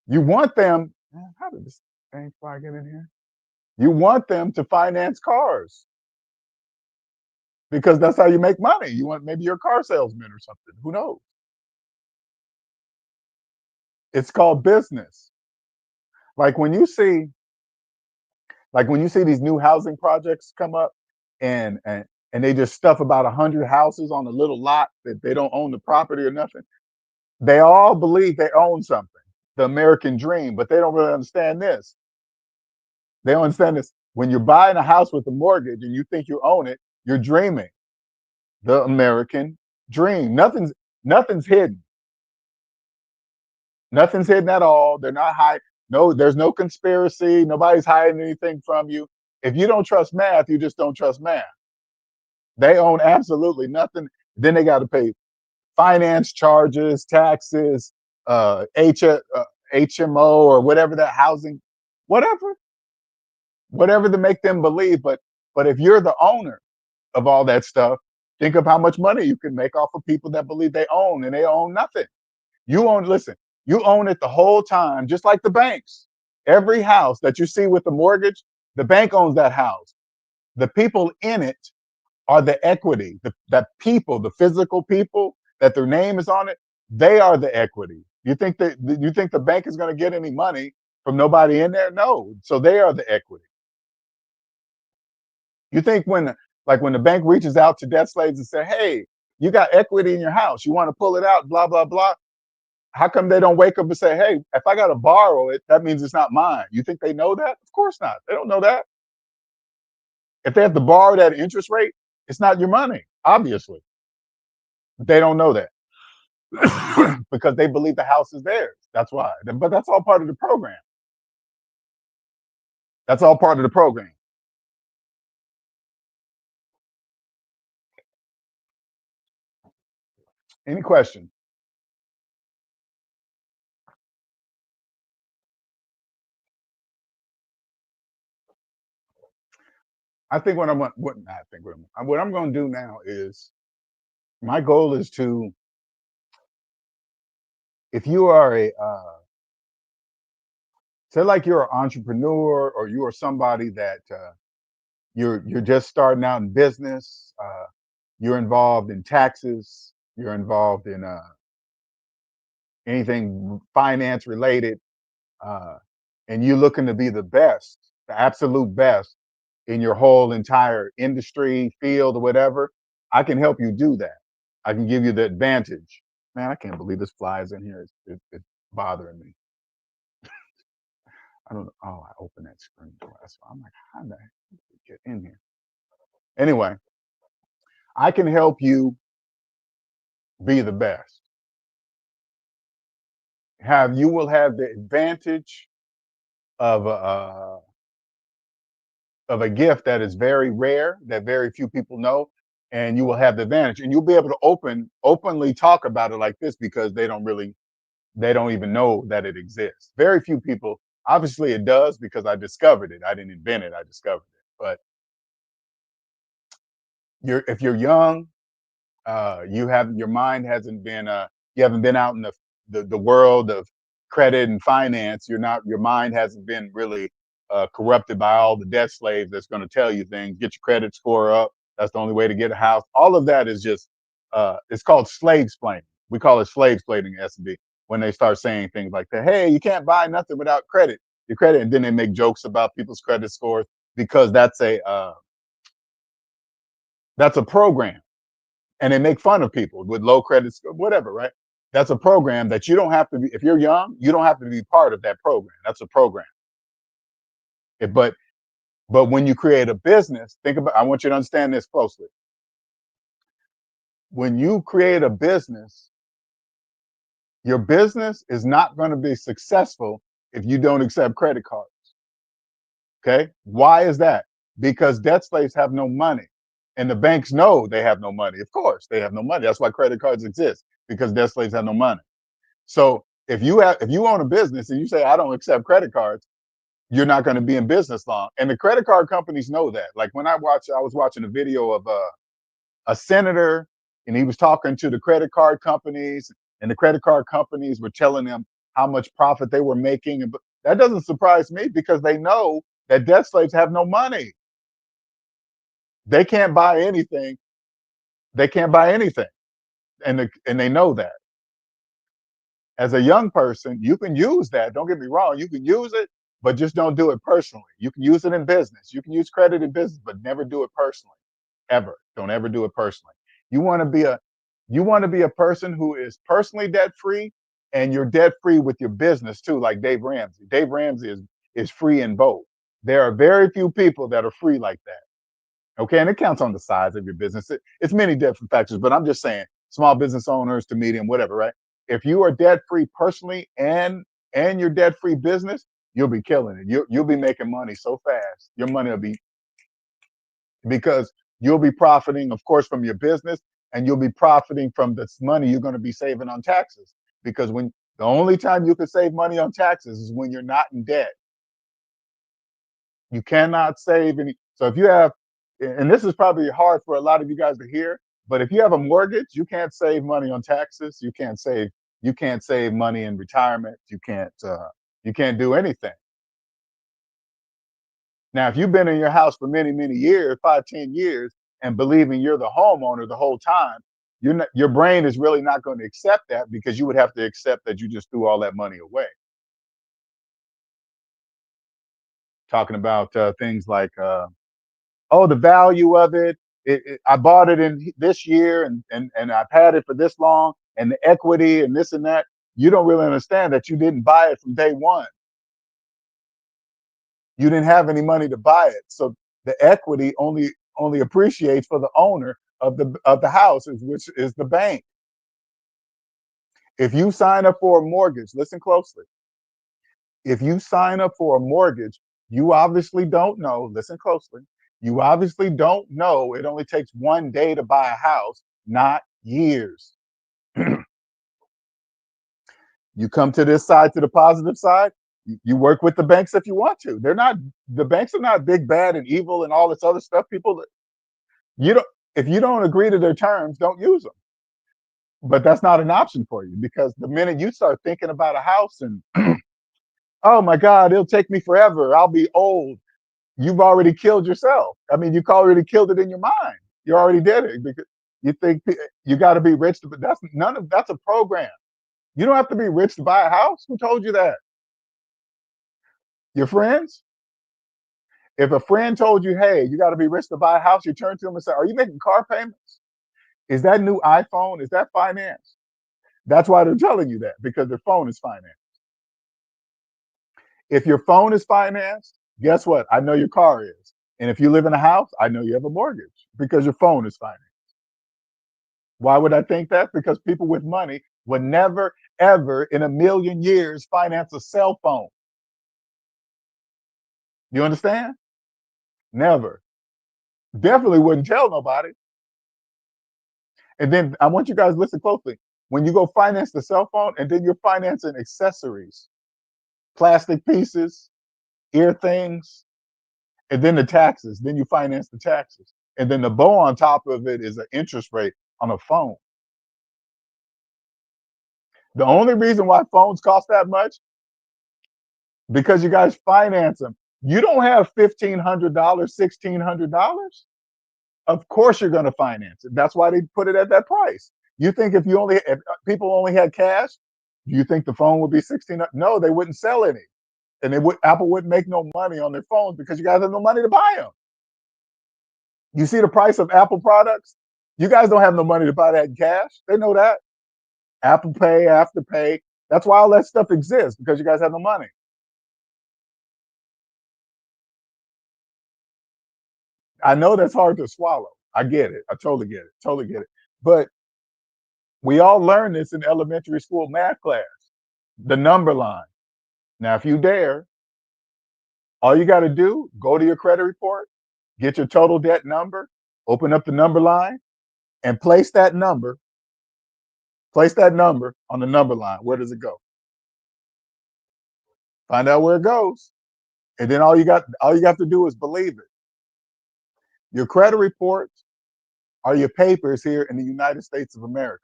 You want them, how did this thing fly get in here? You want them to finance cars because that's how you make money. You want, maybe you're a car salesman or something. Who knows? It's called business. Like when you see, these new housing projects come up, and and they just stuff about 100 houses on a little lot that they don't own the property or nothing. They all believe they own something, the American dream, but they don't really understand this. They don't understand this. When you're buying a house with a mortgage and you think you own it, you're dreaming the American dream. Nothing's hidden. Nothing's hidden at all. They're not hiding. No, there's no conspiracy. Nobody's hiding anything from you. If you don't trust math, you just don't trust math. They own absolutely nothing. Then they got to pay finance charges, taxes, HMO or whatever, that housing, whatever, whatever to make them believe. But if you're the owner of all that stuff, think of how much money you can make off of people that believe they own and they own nothing. You own, listen, you own it the whole time, just like the banks. Every house that you see with the mortgage, the bank owns that house. The people in it are the equity. That people, the physical people that their name is on it, they are the equity. You think the bank is going to get any money from nobody in there? No. So they are the equity. You think when the bank reaches out to debt slaves and say, "Hey, you got equity in your house. You want to pull it out?" Blah blah blah. How come they don't wake up and say, "Hey, if I got to borrow it, that means it's not mine"? You think they know that? Of course not. They don't know that. If they have to borrow that interest rate, it's not your money. Obviously, they don't know that because they believe the house is theirs. That's why. But that's all part of the program. That's all part of the program. Any question? I think what I'm going to do now is, my goal is to, if you are say like you're an entrepreneur, or you are somebody that you're just starting out in business, you're involved in taxes, you're involved in anything finance related, uh, and you're looking to be the best, the absolute best in your whole entire industry, field, or whatever, I can help you do that. I can give you the advantage. Man, I can't believe this fly is in here. It's bothering me. I don't know. Oh, I opened that screen twice. I'm like, how the heck did it get in here? Anyway, I can help you be the best. You will have the advantage of a gift that is very rare, that very few people know, and you will have the advantage, and you'll be able to openly talk about it like this, because they don't even know that it exists. Very few people. Obviously, it does, because I discovered it. I didn't invent it. I discovered it. But if you're young, your mind hasn't been you haven't been out in the world of credit and finance. Your mind hasn't been really corrupted by all the debt slaves that's going to tell you things. Get your credit score up. That's the only way to get a house. All of that is just it's called slave splaining. We call it slave splaining in SMD, when they start saying things like that. Hey, you can't buy nothing without credit. Your credit, and then they make jokes about people's credit scores, because that's a program, and they make fun of people with low credit score, whatever, right? That's a program that you don't have to be. If you're young, you don't have to be part of that program. That's a program. But when you create a business, think about. I want you to understand this closely. When you create a business, your business is not going to be successful if you don't accept credit cards. Okay, why is that? because debt slaves have no money. And the banks know they have no money. Of course, they have no money. That's why credit cards exist, because debt slaves have no money. So if you own a business and you say, I don't accept credit cards, you're not going to be in business long. And the credit card companies know that. Like when I was watching a video of a senator, and he was talking to the credit card companies, and the credit card companies were telling them how much profit they were making. And that doesn't surprise me, because they know that debt slaves have no money. They can't buy anything. They can't buy anything. And they know that. As a young person, you can use that. Don't get me wrong. You can use it, but just don't do it personally. You can use it in business. You can use credit in business, but never do it personally. Ever. Don't ever do it personally. You want to be a person who is personally debt free, and you're debt free with your business too, like Dave Ramsey. Dave Ramsey is free in both. There are very few people that are free like that. Okay, and it counts on the size of your business. It's many different factors, but I'm just saying, small business owners to medium, whatever, right? If you are debt free personally and your debt free business, you'll be killing it. You'll be making money so fast. Your money will be, because you'll be profiting, of course, from your business, and you'll be profiting from this money you're going to be saving on taxes. Because when the only time you can save money on taxes is when you're not in debt. You cannot save any. So if you have, and this is probably hard for a lot of you guys to hear, but if you have a mortgage, you can't save money on taxes. You can't save money in retirement. You can't do anything. Now, if you've been in your house for many, many years, 5, 10 years, and believing you're the homeowner the whole time, your brain is really not going to accept that, because you would have to accept that you just threw all that money away. Talking about things like, oh, the value of it. I bought it in this year, and I've had it for this long, and the equity and this and that. You don't really understand that you didn't buy it from day one. You didn't have any money to buy it, so the equity only appreciates for the owner of the house, which is the bank. If you sign up for a mortgage, listen closely. If you sign up for a mortgage, you obviously don't know. Listen closely. You obviously don't know it only takes one day to buy a house, not years. You come to this side, to the positive side. You work with the banks if you want to. The banks are not big, bad, and evil and all this other stuff. People, you don't, if you don't agree to their terms, don't use them. But that's not an option for you, because the minute you start thinking about a house and, oh my God, it'll take me forever, I'll be old, you've already killed yourself. I mean, you already killed it in your mind. You already did it, because you think you got to be rich but that's a program. You don't have to be rich to buy a house. Who told you that? Your friends? If a friend told you, hey, you got to be rich to buy a house, you turn to them and say, are you making car payments? Is that new iPhone? Is that finance? That's why they're telling you that, because their phone is financed. If your phone is financed, guess what? I know your car is. And if you live in a house, I know you have a mortgage, because your phone is financed. Why would I think that? Because people with money would never, ever in a million years finance a cell phone. You understand? Never. Definitely wouldn't tell nobody. And then I want you guys to listen closely. When you go finance the cell phone, and then you're financing accessories, plastic pieces, ear things, and then the taxes. Then you finance the taxes. And then the bow on top of it is an interest rate on a phone. The only reason why phones cost that much, because you guys finance them. You don't have $1,500, $1,600. Of course you're going to finance it. That's why they put it at that price. You think if people only had cash, do you think the phone would be 16? No, they wouldn't sell any. And Apple wouldn't make no money on their phones, because you guys have no money to buy them. You see the price of Apple products? You guys don't have no money to buy that in cash. They know that. Apple Pay, Afterpay. That's why all that stuff exists, because you guys have no money. I know that's hard to swallow. I get it. I totally get it. Totally get it. But we all learned this in elementary school math class, the number line. Now, if you dare, all you got to do, go to your credit report, Get your total debt number, open up the number line, and place that number on the number line. Where does it go? Find out where it goes. And then all you have to do is believe it. Your credit reports are your papers here in the United States of America.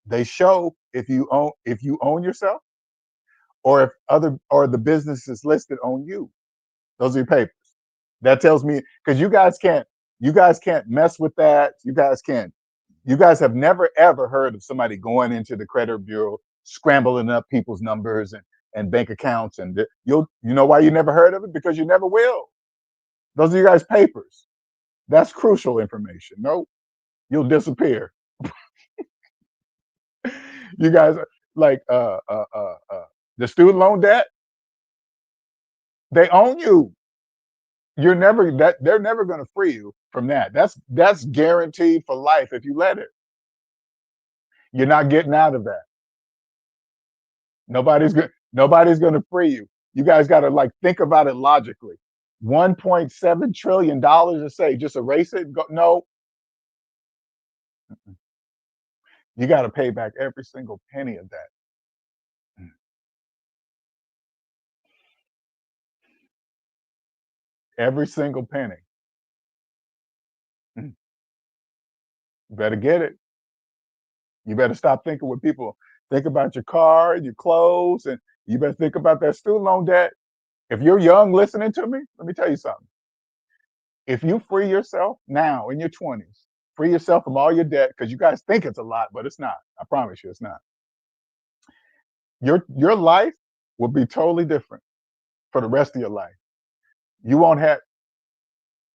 They show if you own yourself, or if the businesses listed own you. Those are your papers. That tells me, because you guys can't mess with that. You guys have never ever heard of somebody going into the credit bureau, scrambling up people's numbers and bank accounts, and you know why you never heard of it? Because you never will. Those are you guys' papers. That's crucial information. No, you'll disappear. You guys are like the student loan debt. They own you. They're never going to free you from that. That's guaranteed for life if you let it. You're not getting out of that. Nobody's going to free you. You guys got to like think about it logically. $1.7 trillion to say just erase it. No, you got to pay back every single penny of that. Every single penny. You better get it. You better stop thinking what people think about your car, your clothes, and you better think about that student loan debt. If you're young listening to me, let me tell you something. If you free yourself now in your 20s, free yourself from all your debt, because you guys think it's a lot, but it's not. I promise you, it's not. Your life will be totally different for the rest of your life. You won't have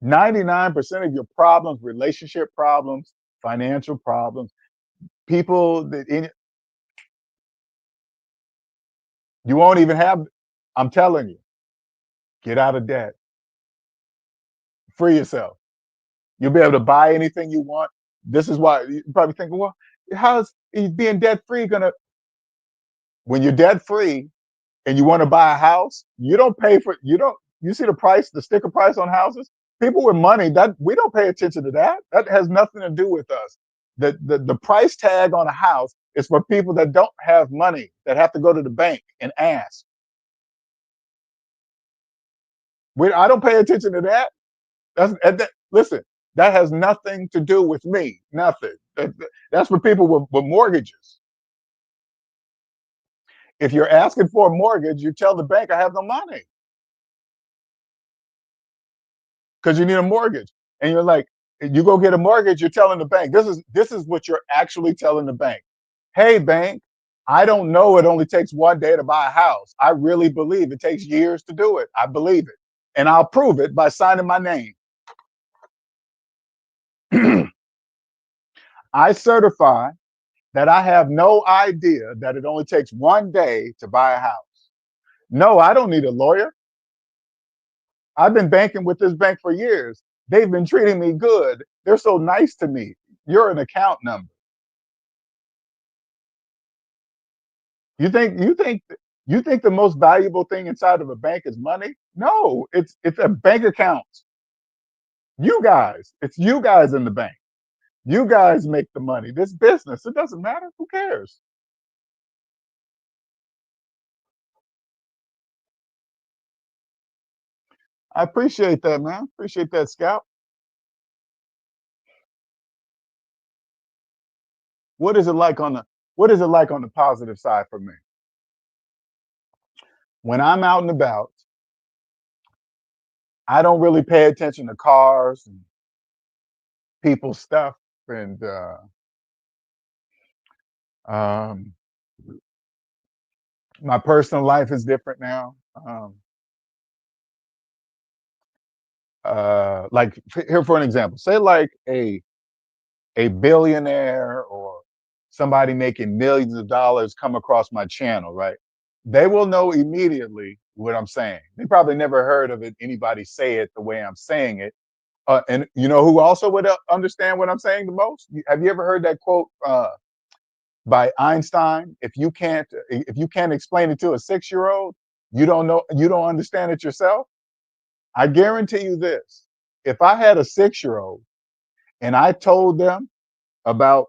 99% of your problems, relationship problems, financial problems, people that you won't even have. I'm telling you, get out of debt. Free yourself. You'll be able to buy anything you want. This is why you're probably thinking, well, how's being debt free gonna? When you're debt free and you want to buy a house, you don't pay for you don't you see the price, the sticker price on houses? People with money, that we don't pay attention to that. That has nothing to do with us. The price tag on a house is for people that don't have money, that have to go to the bank and ask. I don't pay attention to that. Listen, that has nothing to do with me. Nothing. That's for people with mortgages. If you're asking for a mortgage, you tell the bank, I have no money, because you need a mortgage. And you're like, you go get a mortgage, you're telling the bank, this is what you're actually telling the bank. Hey, bank, I don't know it only takes one day to buy a house. I really believe it takes years to do it. I believe it. And I'll prove it by signing my name. I certify that I have no idea that it only takes one day to buy a house. No, I don't need a lawyer. I've been banking with this bank for years. They've been treating me good. They're so nice to me. You're an account number. You think the most valuable thing inside of a bank is money? No, it's a bank account. It's you guys in the bank. You guys make the money. This business, it doesn't matter. Who cares? I appreciate that, man. Appreciate that, Scout. What is it like on the positive side for me? When I'm out and about, I don't really pay attention to cars and people's stuff, and um, my personal life is different now. Like here for an example, say like a billionaire or somebody making millions of dollars come across my channel, right? They will know immediately what I'm saying. They probably never heard of it, anybody say it the way I'm saying it. And you know who also would understand what I'm saying the most? Have you ever heard that quote by Einstein? If you can't explain it to a 6-year-old, you don't understand it yourself. I guarantee you this: if I had a 6-year-old and I told them about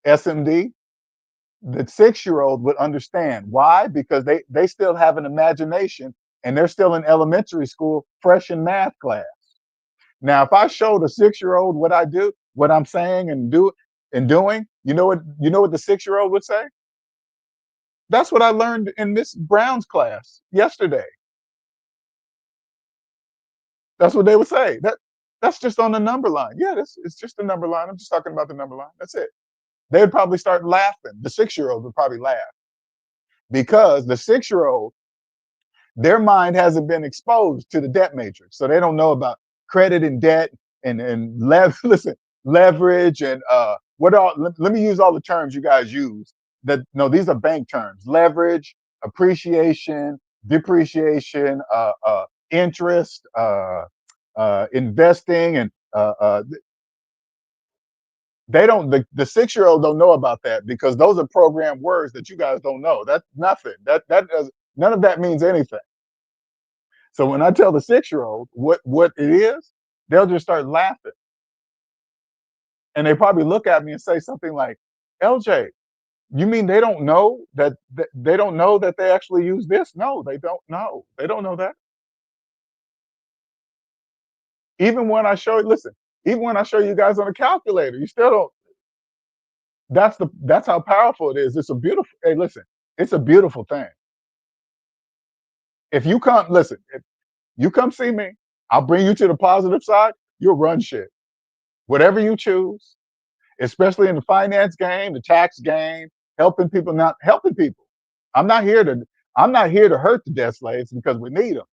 SMD, the 6-year-old would understand. Why? Because they still have an imagination and they're still in elementary school, fresh in math class. Now, if I showed a 6-year-old what I do, what I'm saying and doing, you know what the 6-year-old would say? That's what I learned in Miss Brown's class yesterday. That's what they would say. That's just on the number line. Yeah, it's just the number line. I'm just talking about the number line. That's it. They'd probably start laughing. The 6-year-old would probably laugh because the 6-year-old, their mind hasn't been exposed to the debt matrix, so they don't know about credit and debt listen, leverage and what all. Let me use all the terms you guys use. That no, these are bank terms: leverage, appreciation, depreciation, interest, investing, and they don't. The 6-year-old don't know about that because those are programmed words that you guys don't know. That's nothing. That does none of that means anything. So when I tell the 6-year-old what it is, they'll just start laughing. And they probably look at me and say something like, LJ, you mean they don't know that they don't know that they actually use this? No, they don't know. They don't know that. Even when I show listen, even when I show you guys on a calculator, you still don't. That's how powerful it is. It's a beautiful, hey, listen, it's a beautiful thing. If you come, listen, if you come see me, I'll bring you to the positive side, you'll run shit. Whatever you choose, especially in the finance game, the tax game, helping people, not helping people. I'm not here to I'm not here to hurt the debt slaves because we need them.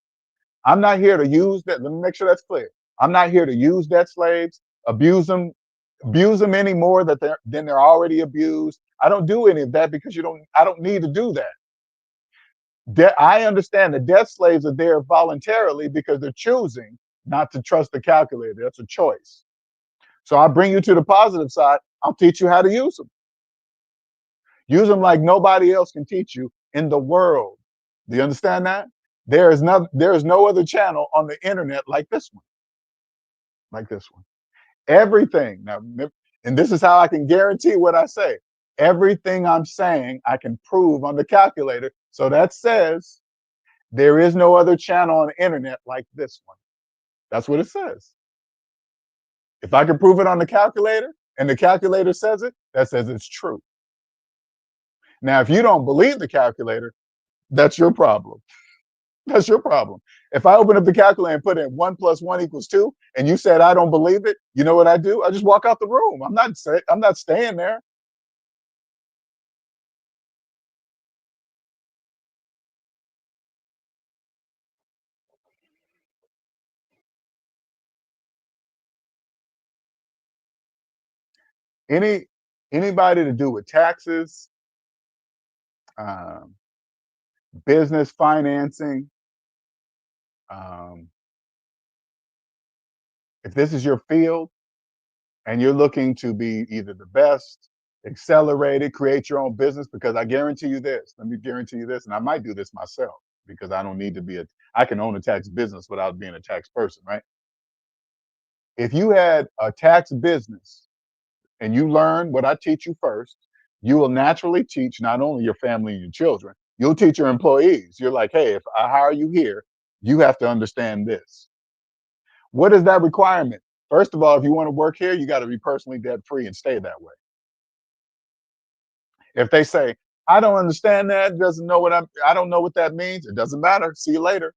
I'm not here to use that. Let me make sure that's clear. I'm not here to use debt slaves, abuse them any more than they're already abused. I don't do any of that because I don't need to do that. I understand the debt slaves are there voluntarily because they're choosing not to trust the calculator. That's a choice. So I'll bring you to the positive side. I'll teach you how to use them. Use them like nobody else can teach you in the world. Do you understand that? There is no other channel on the internet like this one. Like this one. Everything. Now, and this is how I can guarantee what I say. Everything I'm saying, I can prove on the calculator. So that says there is no other channel on the internet like this one. That's what it says. If I can prove it on the calculator and the calculator says it, that says it's true. Now, if you don't believe the calculator, that's your problem. That's your problem. If I open up the calculator and put in 1 + 1 = 2, and you said I don't believe it, you know what I do? I just walk out the room. I'm not staying there. Any anybody to do with taxes, um, business financing, um, if this is your field and you're looking to be either the best, accelerated, create your own business, because I guarantee you this, let me guarantee you this, and I might do this myself because I don't need to be I can own a tax business without being a tax person, right? If you had a tax business and you learn what I teach you first, you will naturally teach not only your family and your children, you'll teach your employees. You're like, hey, if I hire you here, you have to understand this. What is that requirement? First of all, if you want to work here, you got to be personally debt free and stay that way. If they say, I don't understand that, doesn't know what I don't know what that means, it doesn't matter. See you later.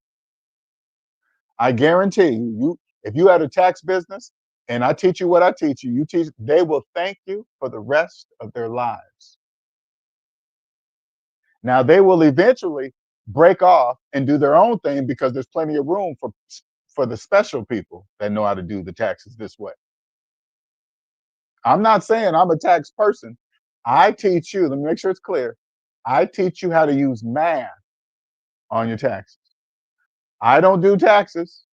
I guarantee you, if you had a tax business and I teach you what I teach you, they will thank you for the rest of their lives. Now they will eventually break off and do their own thing because there's plenty of room for the special people that know how to do the taxes this way. I'm not saying I'm a tax person. I teach you, let me make sure it's clear. I teach you how to use math on your taxes. I don't do taxes.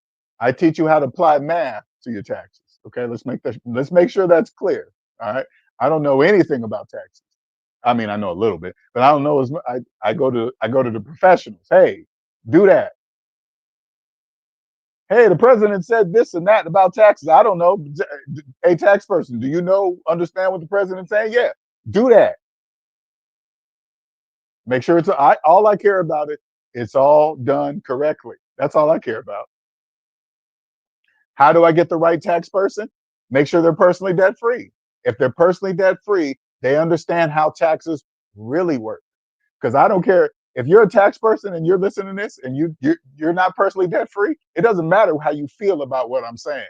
I teach you how to apply math to your taxes. Okay, let's make sure that's clear. All right. I don't know anything about taxes. I mean, I know a little bit, but I don't know as much. I go to the professionals. Hey, do that. Hey, the president said this and that about taxes. I don't know. A tax person, do you understand what the president's saying? Yeah, do that. Make sure all I care about it's all done correctly. That's all I care about. How do I get the right tax person? Make sure they're personally debt free. If they're personally debt free, they understand how taxes really work. Because I don't care if you're a tax person and you're listening to this and you're not personally debt free. It doesn't matter how you feel about what I'm saying.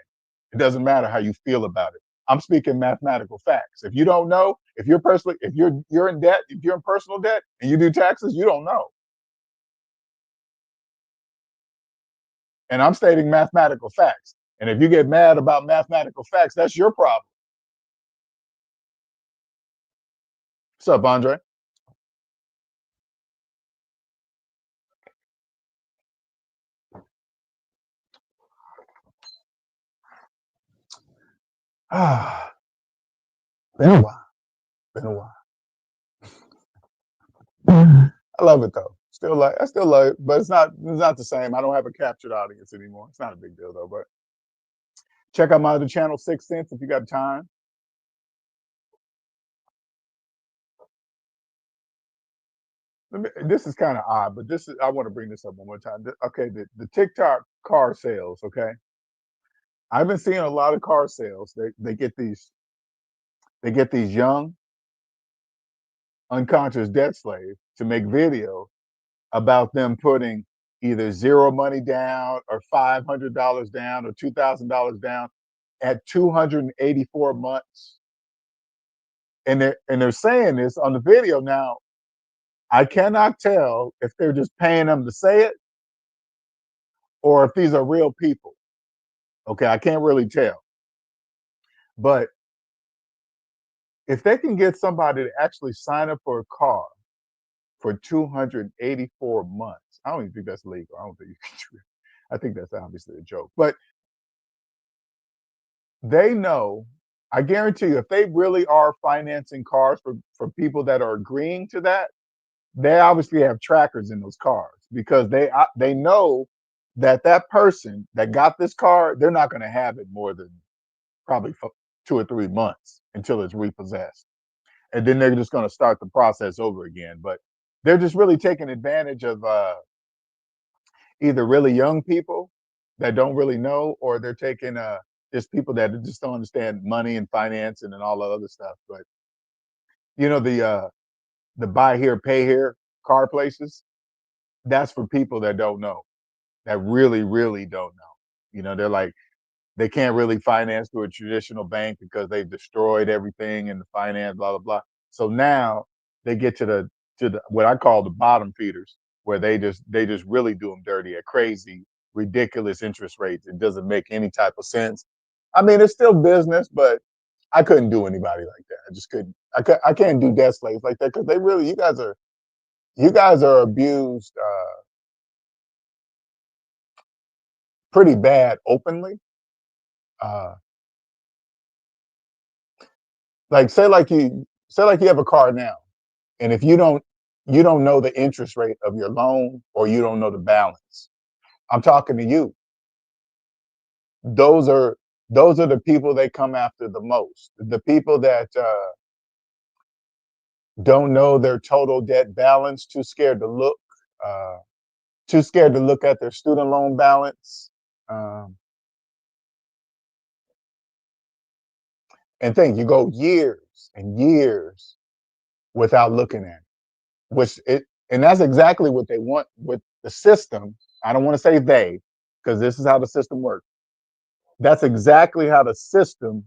It doesn't matter how you feel about it. I'm speaking mathematical facts. If you don't know, if you're in debt, if you're in personal debt and you do taxes, you don't know. And I'm stating mathematical facts. And if you get mad about mathematical facts, that's your problem. What's up, Andre? Ah, been a while. Been a while. I love it though. I still love it, but it's not the same. I don't have a captured audience anymore. It's not a big deal though. But check out my other channel, Six Cents, if you got time. This is kind of odd, but I want to bring this up one more time. Okay, the TikTok car sales. Okay, I've been seeing a lot of car sales. They get these young unconscious debt slaves to make videos about them putting either zero money down or $500 down or $2,000 down at 284 months. And they're saying this on the video. Now, I cannot tell if they're just paying them to say it or if these are real people. Okay, I can't really tell. But if they can get somebody to actually sign up for a car for 284 months, I don't even think that's legal. I don't think you can do it. I think that's obviously a joke. But they know, I guarantee you, if they really are financing cars for people that are agreeing to that, they obviously have trackers in those cars because they know that that person that got this car, they're not going to have it more than probably 2 or 3 months until it's repossessed, and then they're just going to start the process over again. But they're just really taking advantage of either really young people that don't really know, or they're taking just people that just don't understand money and financing and all that other stuff. But you know the buy here, pay here car places, that's for people that don't know, that really, really don't know. They're like, they can't really finance through a traditional bank because they've destroyed everything in the finance, blah blah blah. So now they get to the what I call the bottom feeders, where they just really do them dirty at crazy, ridiculous interest rates. It doesn't make any type of sense. I mean, it's still business, but I couldn't do anybody like that. I just couldn't. I can't do debt slaves like that because they really, you guys are abused pretty bad openly. Uh, like say like you have a car now, and if you don't know the interest rate of your loan or you don't know the balance. I'm talking to you. Those are those are the people they come after the most. The people that don't know their total debt balance, uh, too scared to look at their student loan balance, um, and think you go years and years without looking at it. And that's exactly what they want with the system. I don't want to say they, because this is how the system works. That's exactly how the system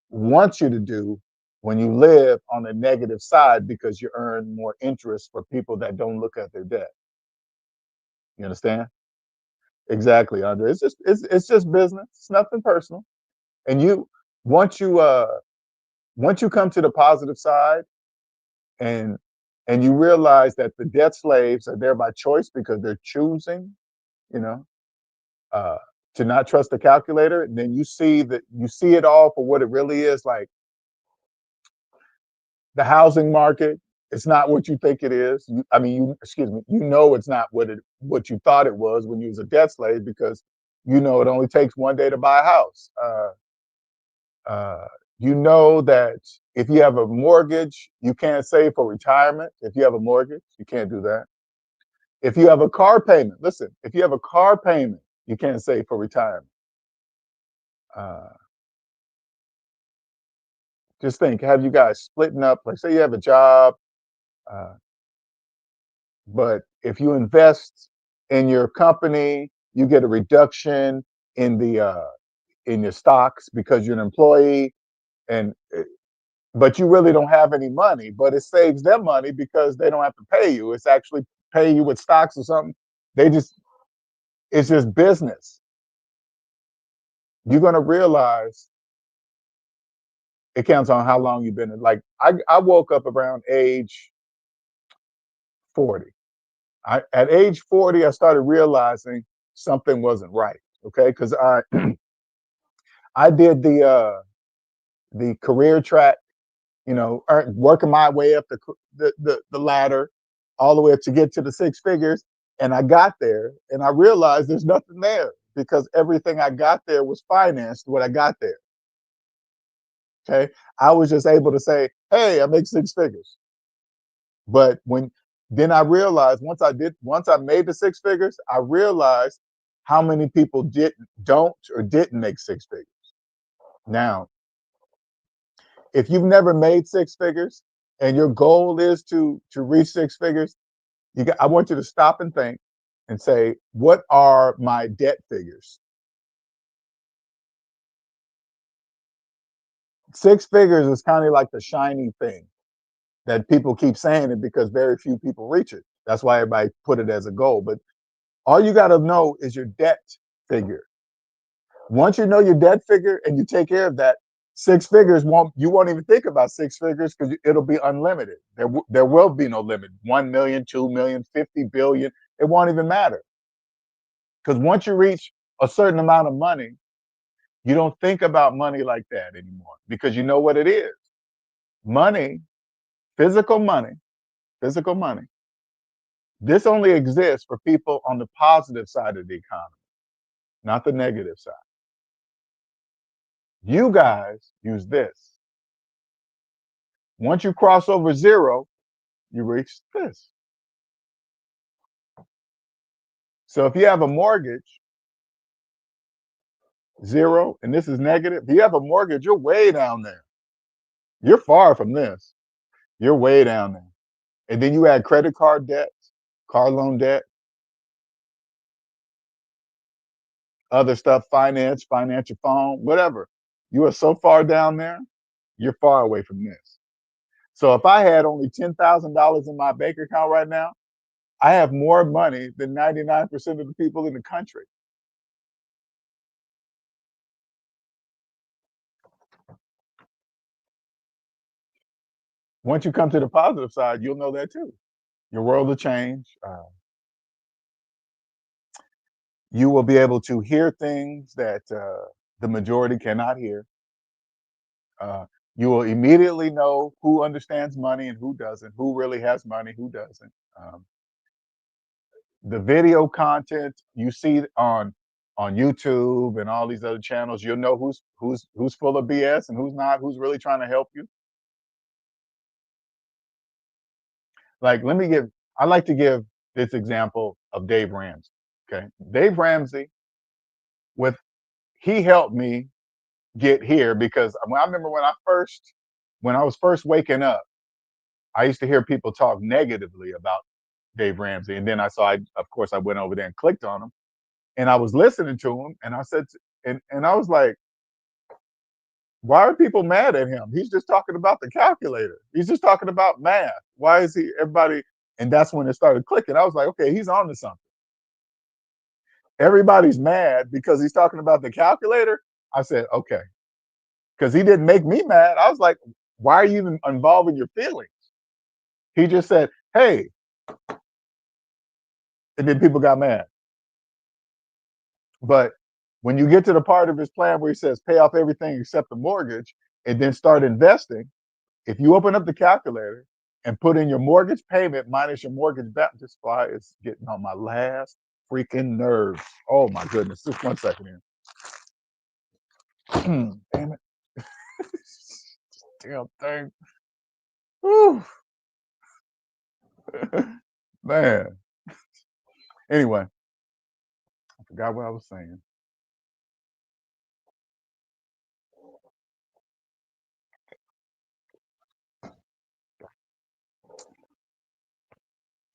wants you to do when you live on the negative side, because you earn more interest for people that don't look at their debt. You understand? Exactly, Andre. It's just business. It's nothing personal. And once you once you come to the positive side, and you realize that the debt slaves are there by choice because they're choosing, you know, uh, to not trust the calculator, and then you see it all for what it really is. Like, the housing market, it's not what you think it is. Excuse me, it's not what you thought it was when you was a debt slave, because You know, it only takes one day to buy a house. Uh, you know that if you have a mortgage, you can't save for retirement. If you have a mortgage, you can't do that. If you have a car payment, listen, if you have a car payment, you can't save for retirement. Uh, just think, have you guys splitting up? Like, say you have a job, uh, but if you invest in your company, you get a reduction in the in your stocks because you're an employee, and but you really don't have any money. But it saves them money because they don't have to pay you. It's actually paying you with stocks or something. They just it's just business. You're gonna realize it counts on how long you've been in. Like I woke up around age 40. At age 40, I started realizing something wasn't right. Okay, because I did the career track, you know, working my way up the ladder, all the way up to get to the six figures, and I got there, and I realized there's nothing there because everything I got there was financed when I got there. Okay, I was just able to say, "Hey, I make six figures," but when then I realized once I made the six figures, I realized how many people didn't make six figures. Now, if you've never made six figures and your goal is to reach six figures, I want you to stop and think and say, what are my debt figures? Six figures is kind of like the shiny thing that people keep saying it because very few people reach it. That's why everybody put it as a goal. But all you got to know is your debt figure. Once you know your debt figure and you take care of that, six figures won't even think about six figures because it'll be unlimited. There will be no limit. 1 million, 2 million, 50 billion. It won't even matter. Because once you reach a certain amount of money, you don't think about money like that anymore because you know what it is. Money, physical money, physical money. This only exists for people on the positive side of the economy, not the negative side. You guys use this. Once you cross over zero, you reach this. So if you have a mortgage, zero, and this is negative, if you have a mortgage, you're way down there. You're far from this. You're way down there. And then you add credit card debt, car loan debt, other stuff, finance your phone, whatever. You are so far down there, you're far away from this. So if I had only $10,000 in my bank account right now, I have more money than 99% of the people in the country. Once you come to the positive side, you'll know that too. Your world will change. You will be able to hear things that the majority cannot hear. Uh, you will immediately know who understands money and who doesn't, who really has money, who doesn't. The video content you see on YouTube and all these other channels, you'll know who's full of BS and who's not, who's really trying to help you. Like, I like to give this example of Dave Ramsey. Okay. Dave Ramsey, with he helped me get here because I remember when I was first waking up, I used to hear people talk negatively about Dave Ramsey. And then of course, I went over there and clicked on him and I was listening to him and I said, and I was like, why are people mad at him? He's just talking about the calculator. He's just talking about math. Why is everybody? And that's when it started clicking. I was like, okay, he's on to something. Everybody's mad because he's talking about the calculator. I said, okay, because he didn't make me mad. I was like, why are you even involving your feelings? He just said, hey, and then people got mad. But when you get to the part of his plan where he says pay off everything except the mortgage and then start investing, if you open up the calculator and put in your mortgage payment minus your mortgage back, this fly is getting on my last freaking nerves. Oh my goodness. Just 1 second here. Damn it. Damn thing. Whew. Man. Anyway, I forgot what I was saying.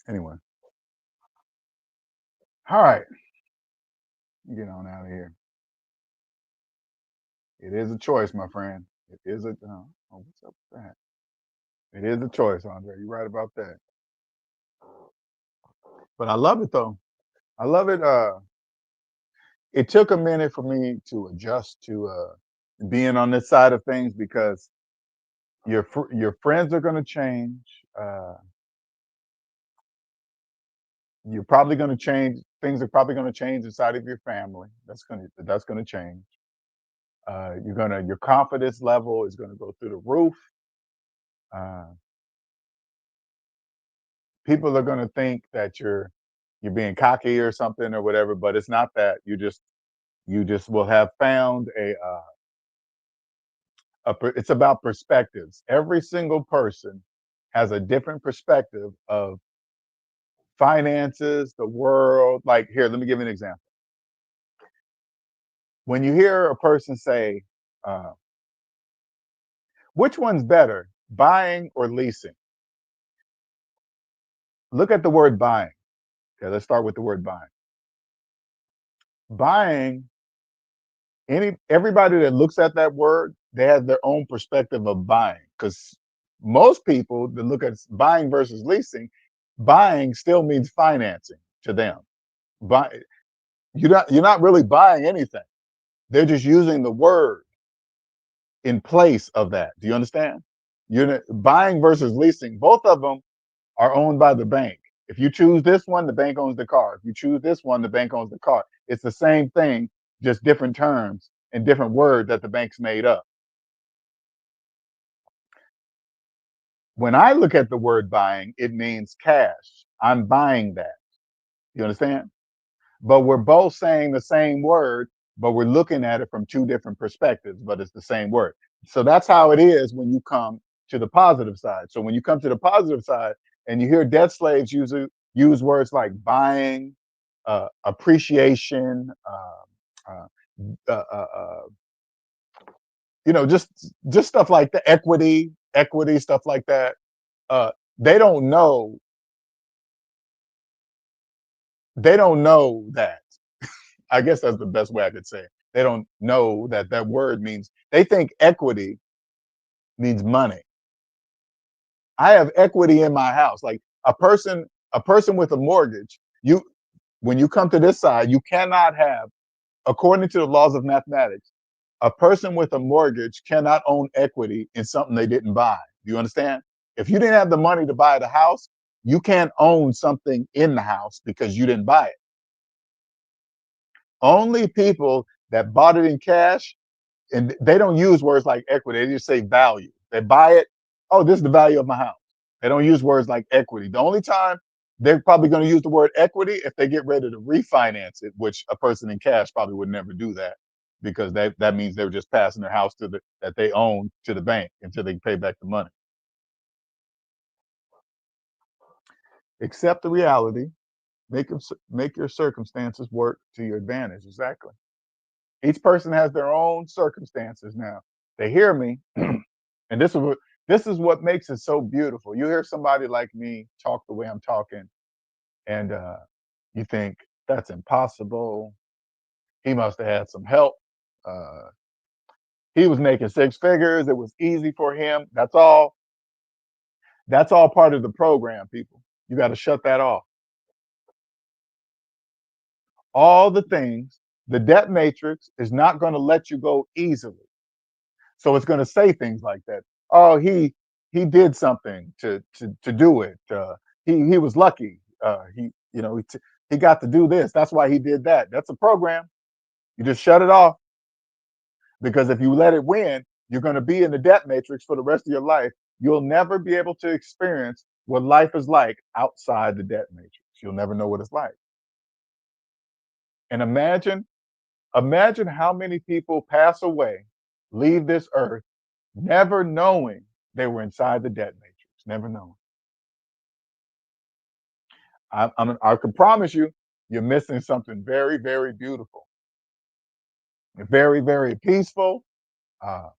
Anyway. All right. Get on out of here. It is a choice, my friend. It is a what's up with that? It is a choice, Andre. You're right about that. But I love it though. I love it. It took a minute for me to adjust to being on this side of things because your friends are going to change. You're probably going to change. Things are probably going to change inside of your family. That's going to change. Your confidence level is going to go through the roof. Uh, People are going to think that you're being cocky or something or whatever, but it's not that. You just will have found it's about perspectives. Every single person has a different perspective of finances, the world. Like here, let me give you an example. When you hear a person say, uh, which one's better, buying or leasing? Look at the word buying. Okay, let's start with the word buying. Buying, everybody that looks at that word, they have their own perspective of buying. Because most people that look at buying versus leasing, buying still means financing to them. Buy, you're not really buying anything. They're just using the word in place of that. Do you understand? You're buying versus leasing. Both of them are owned by the bank. If you choose this one, the bank owns the car. If you choose this one, the bank owns the car. It's the same thing, just different terms and different words that the bank's made up. When I look at the word buying, it means cash. I'm buying that. You understand? But we're both saying the same word, but we're looking at it from two different perspectives, but it's the same word. So that's how it is when you come to the positive side. So when you come to the positive side and you hear debt slaves use words like buying, appreciation, uh, uh, uh, uh, just stuff like the equity, stuff like that. Uh, they don't know. They don't know that. I guess that's the best way I could say it. They don't know that that word means. They think equity means money. I have equity in my house. Like a person with a mortgage. When you come to this side, you cannot have, according to the laws of mathematics, a person with a mortgage cannot own equity in something they didn't buy. Do you understand? If you didn't have the money to buy the house, you can't own something in the house because you didn't buy it. Only people that bought it in cash, and they don't use words like equity. They just say value. They buy it. Oh, this is the value of my house. They don't use words like equity. The only time they're probably going to use the word equity if they get ready to refinance it, which a person in cash probably would never do that because that means they're just passing their house that they own to the bank until they pay back the money. Accept the reality. Make your circumstances work to your advantage. Exactly. Each person has their own circumstances now. They hear me, and this is what makes it so beautiful. You hear somebody like me talk the way I'm talking, and you think that's impossible. He must have had some help. Uh, he was making six figures. It was easy for him. That's all. That's all part of the program, people. You got to shut that off. All the things, the debt matrix is not going to let you go easily. So it's going to say things like that. Oh, he did something to do it. He was lucky. He got to do this. That's why he did that. That's a program. You just shut it off because if you let it win, you're going to be in the debt matrix for the rest of your life. You'll never be able to experience what life is like outside the debt matrix. You'll never know what it's like. And imagine how many people pass away, leave this earth, never knowing they were inside the debt matrix, never knowing. I can promise you, you're missing something very, very beautiful, very, very peaceful. Uh,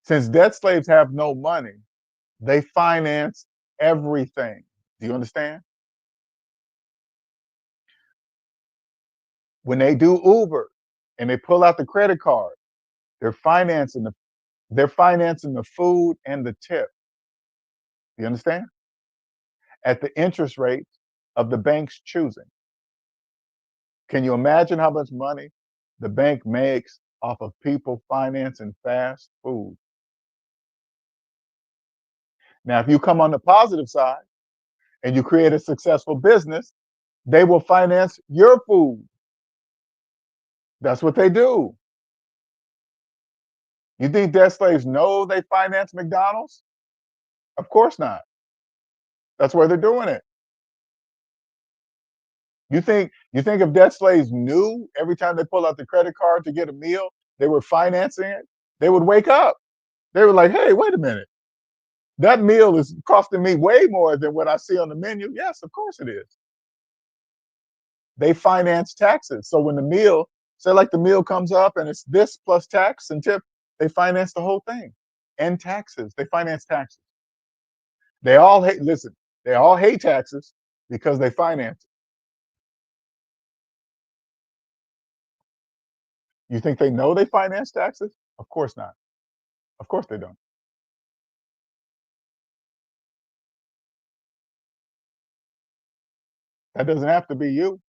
since debt slaves have no money, they finance everything. Do you understand? When they do Uber and they pull out the credit card, they're financing the they're financing the food and the tip. You understand? At the interest rate of the bank's choosing. Can you imagine how much money the bank makes off of people financing fast food? Now, if you come on the positive side and you create a successful business, they will finance your food. That's what they do. You think debt slaves know they finance McDonald's? Of course not. That's where they're doing it. You think if debt slaves knew every time they pull out the credit card to get a meal, they were financing it, they would wake up. They were like, hey, wait a minute. That meal is costing me way more than what I see on the menu. Yes, of course it is. They finance taxes. So when the meal, say like the meal comes up and it's this plus tax and tip, they finance the whole thing. And taxes. They finance taxes. They all hate, listen, they all hate taxes because they finance it. You think they know they finance taxes? Of course not. Of course they don't. That doesn't have to be you.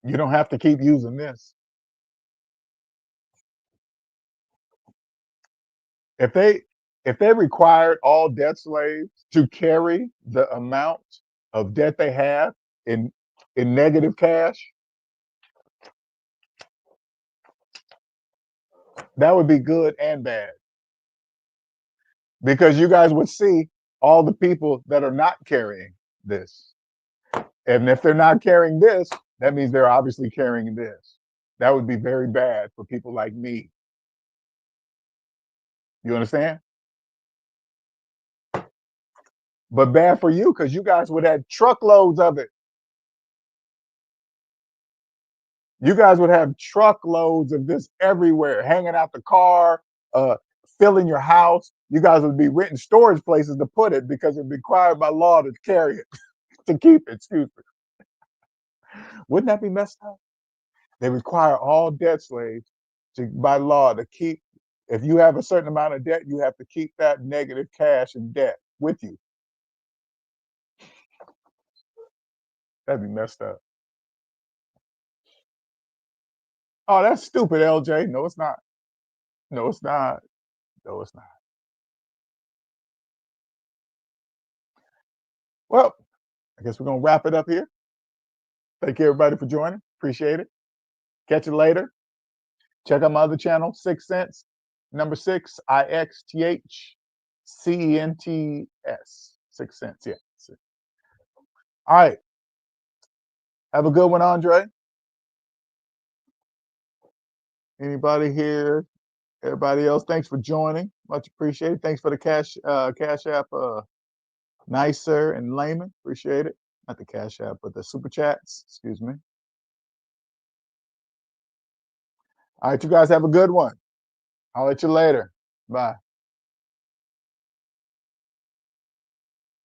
You don't have to keep using this. If they if they required all debt slaves to carry the amount of debt they have in negative cash, that would be good and bad because you guys would see all the people that are not carrying this. And if they're not carrying this, that means they're obviously carrying this. That would be very bad for people like me. You understand? But bad for you because you guys would have truckloads of it. You guys would have truckloads of this everywhere, hanging out the car, uh, filling your house. You guys would be renting storage places to put it because it's required by law to carry it, to keep it. Excuse me. Wouldn't that be messed up? They require all debt slaves to, by law, to keep. If you have a certain amount of debt, you have to keep that negative cash and debt with you. That'd be messed up. Oh, that's stupid, LJ. No, it's not. No, it's not. No, it's not. Well, I guess we're gonna wrap it up here. Thank you everybody for joining. Appreciate it. Catch you later. Check out my other channel, Six Cents, number six, IXTHCENTS. 6 cents. Yeah. All right. Have a good one, Andre. Anybody here? Everybody else, thanks for joining. Much appreciated. Thanks for the cash app, Nicer and Layman. Appreciate it. Not the cash app, but the super chats. Excuse me. All right, you guys have a good one. I'll let you later. Bye.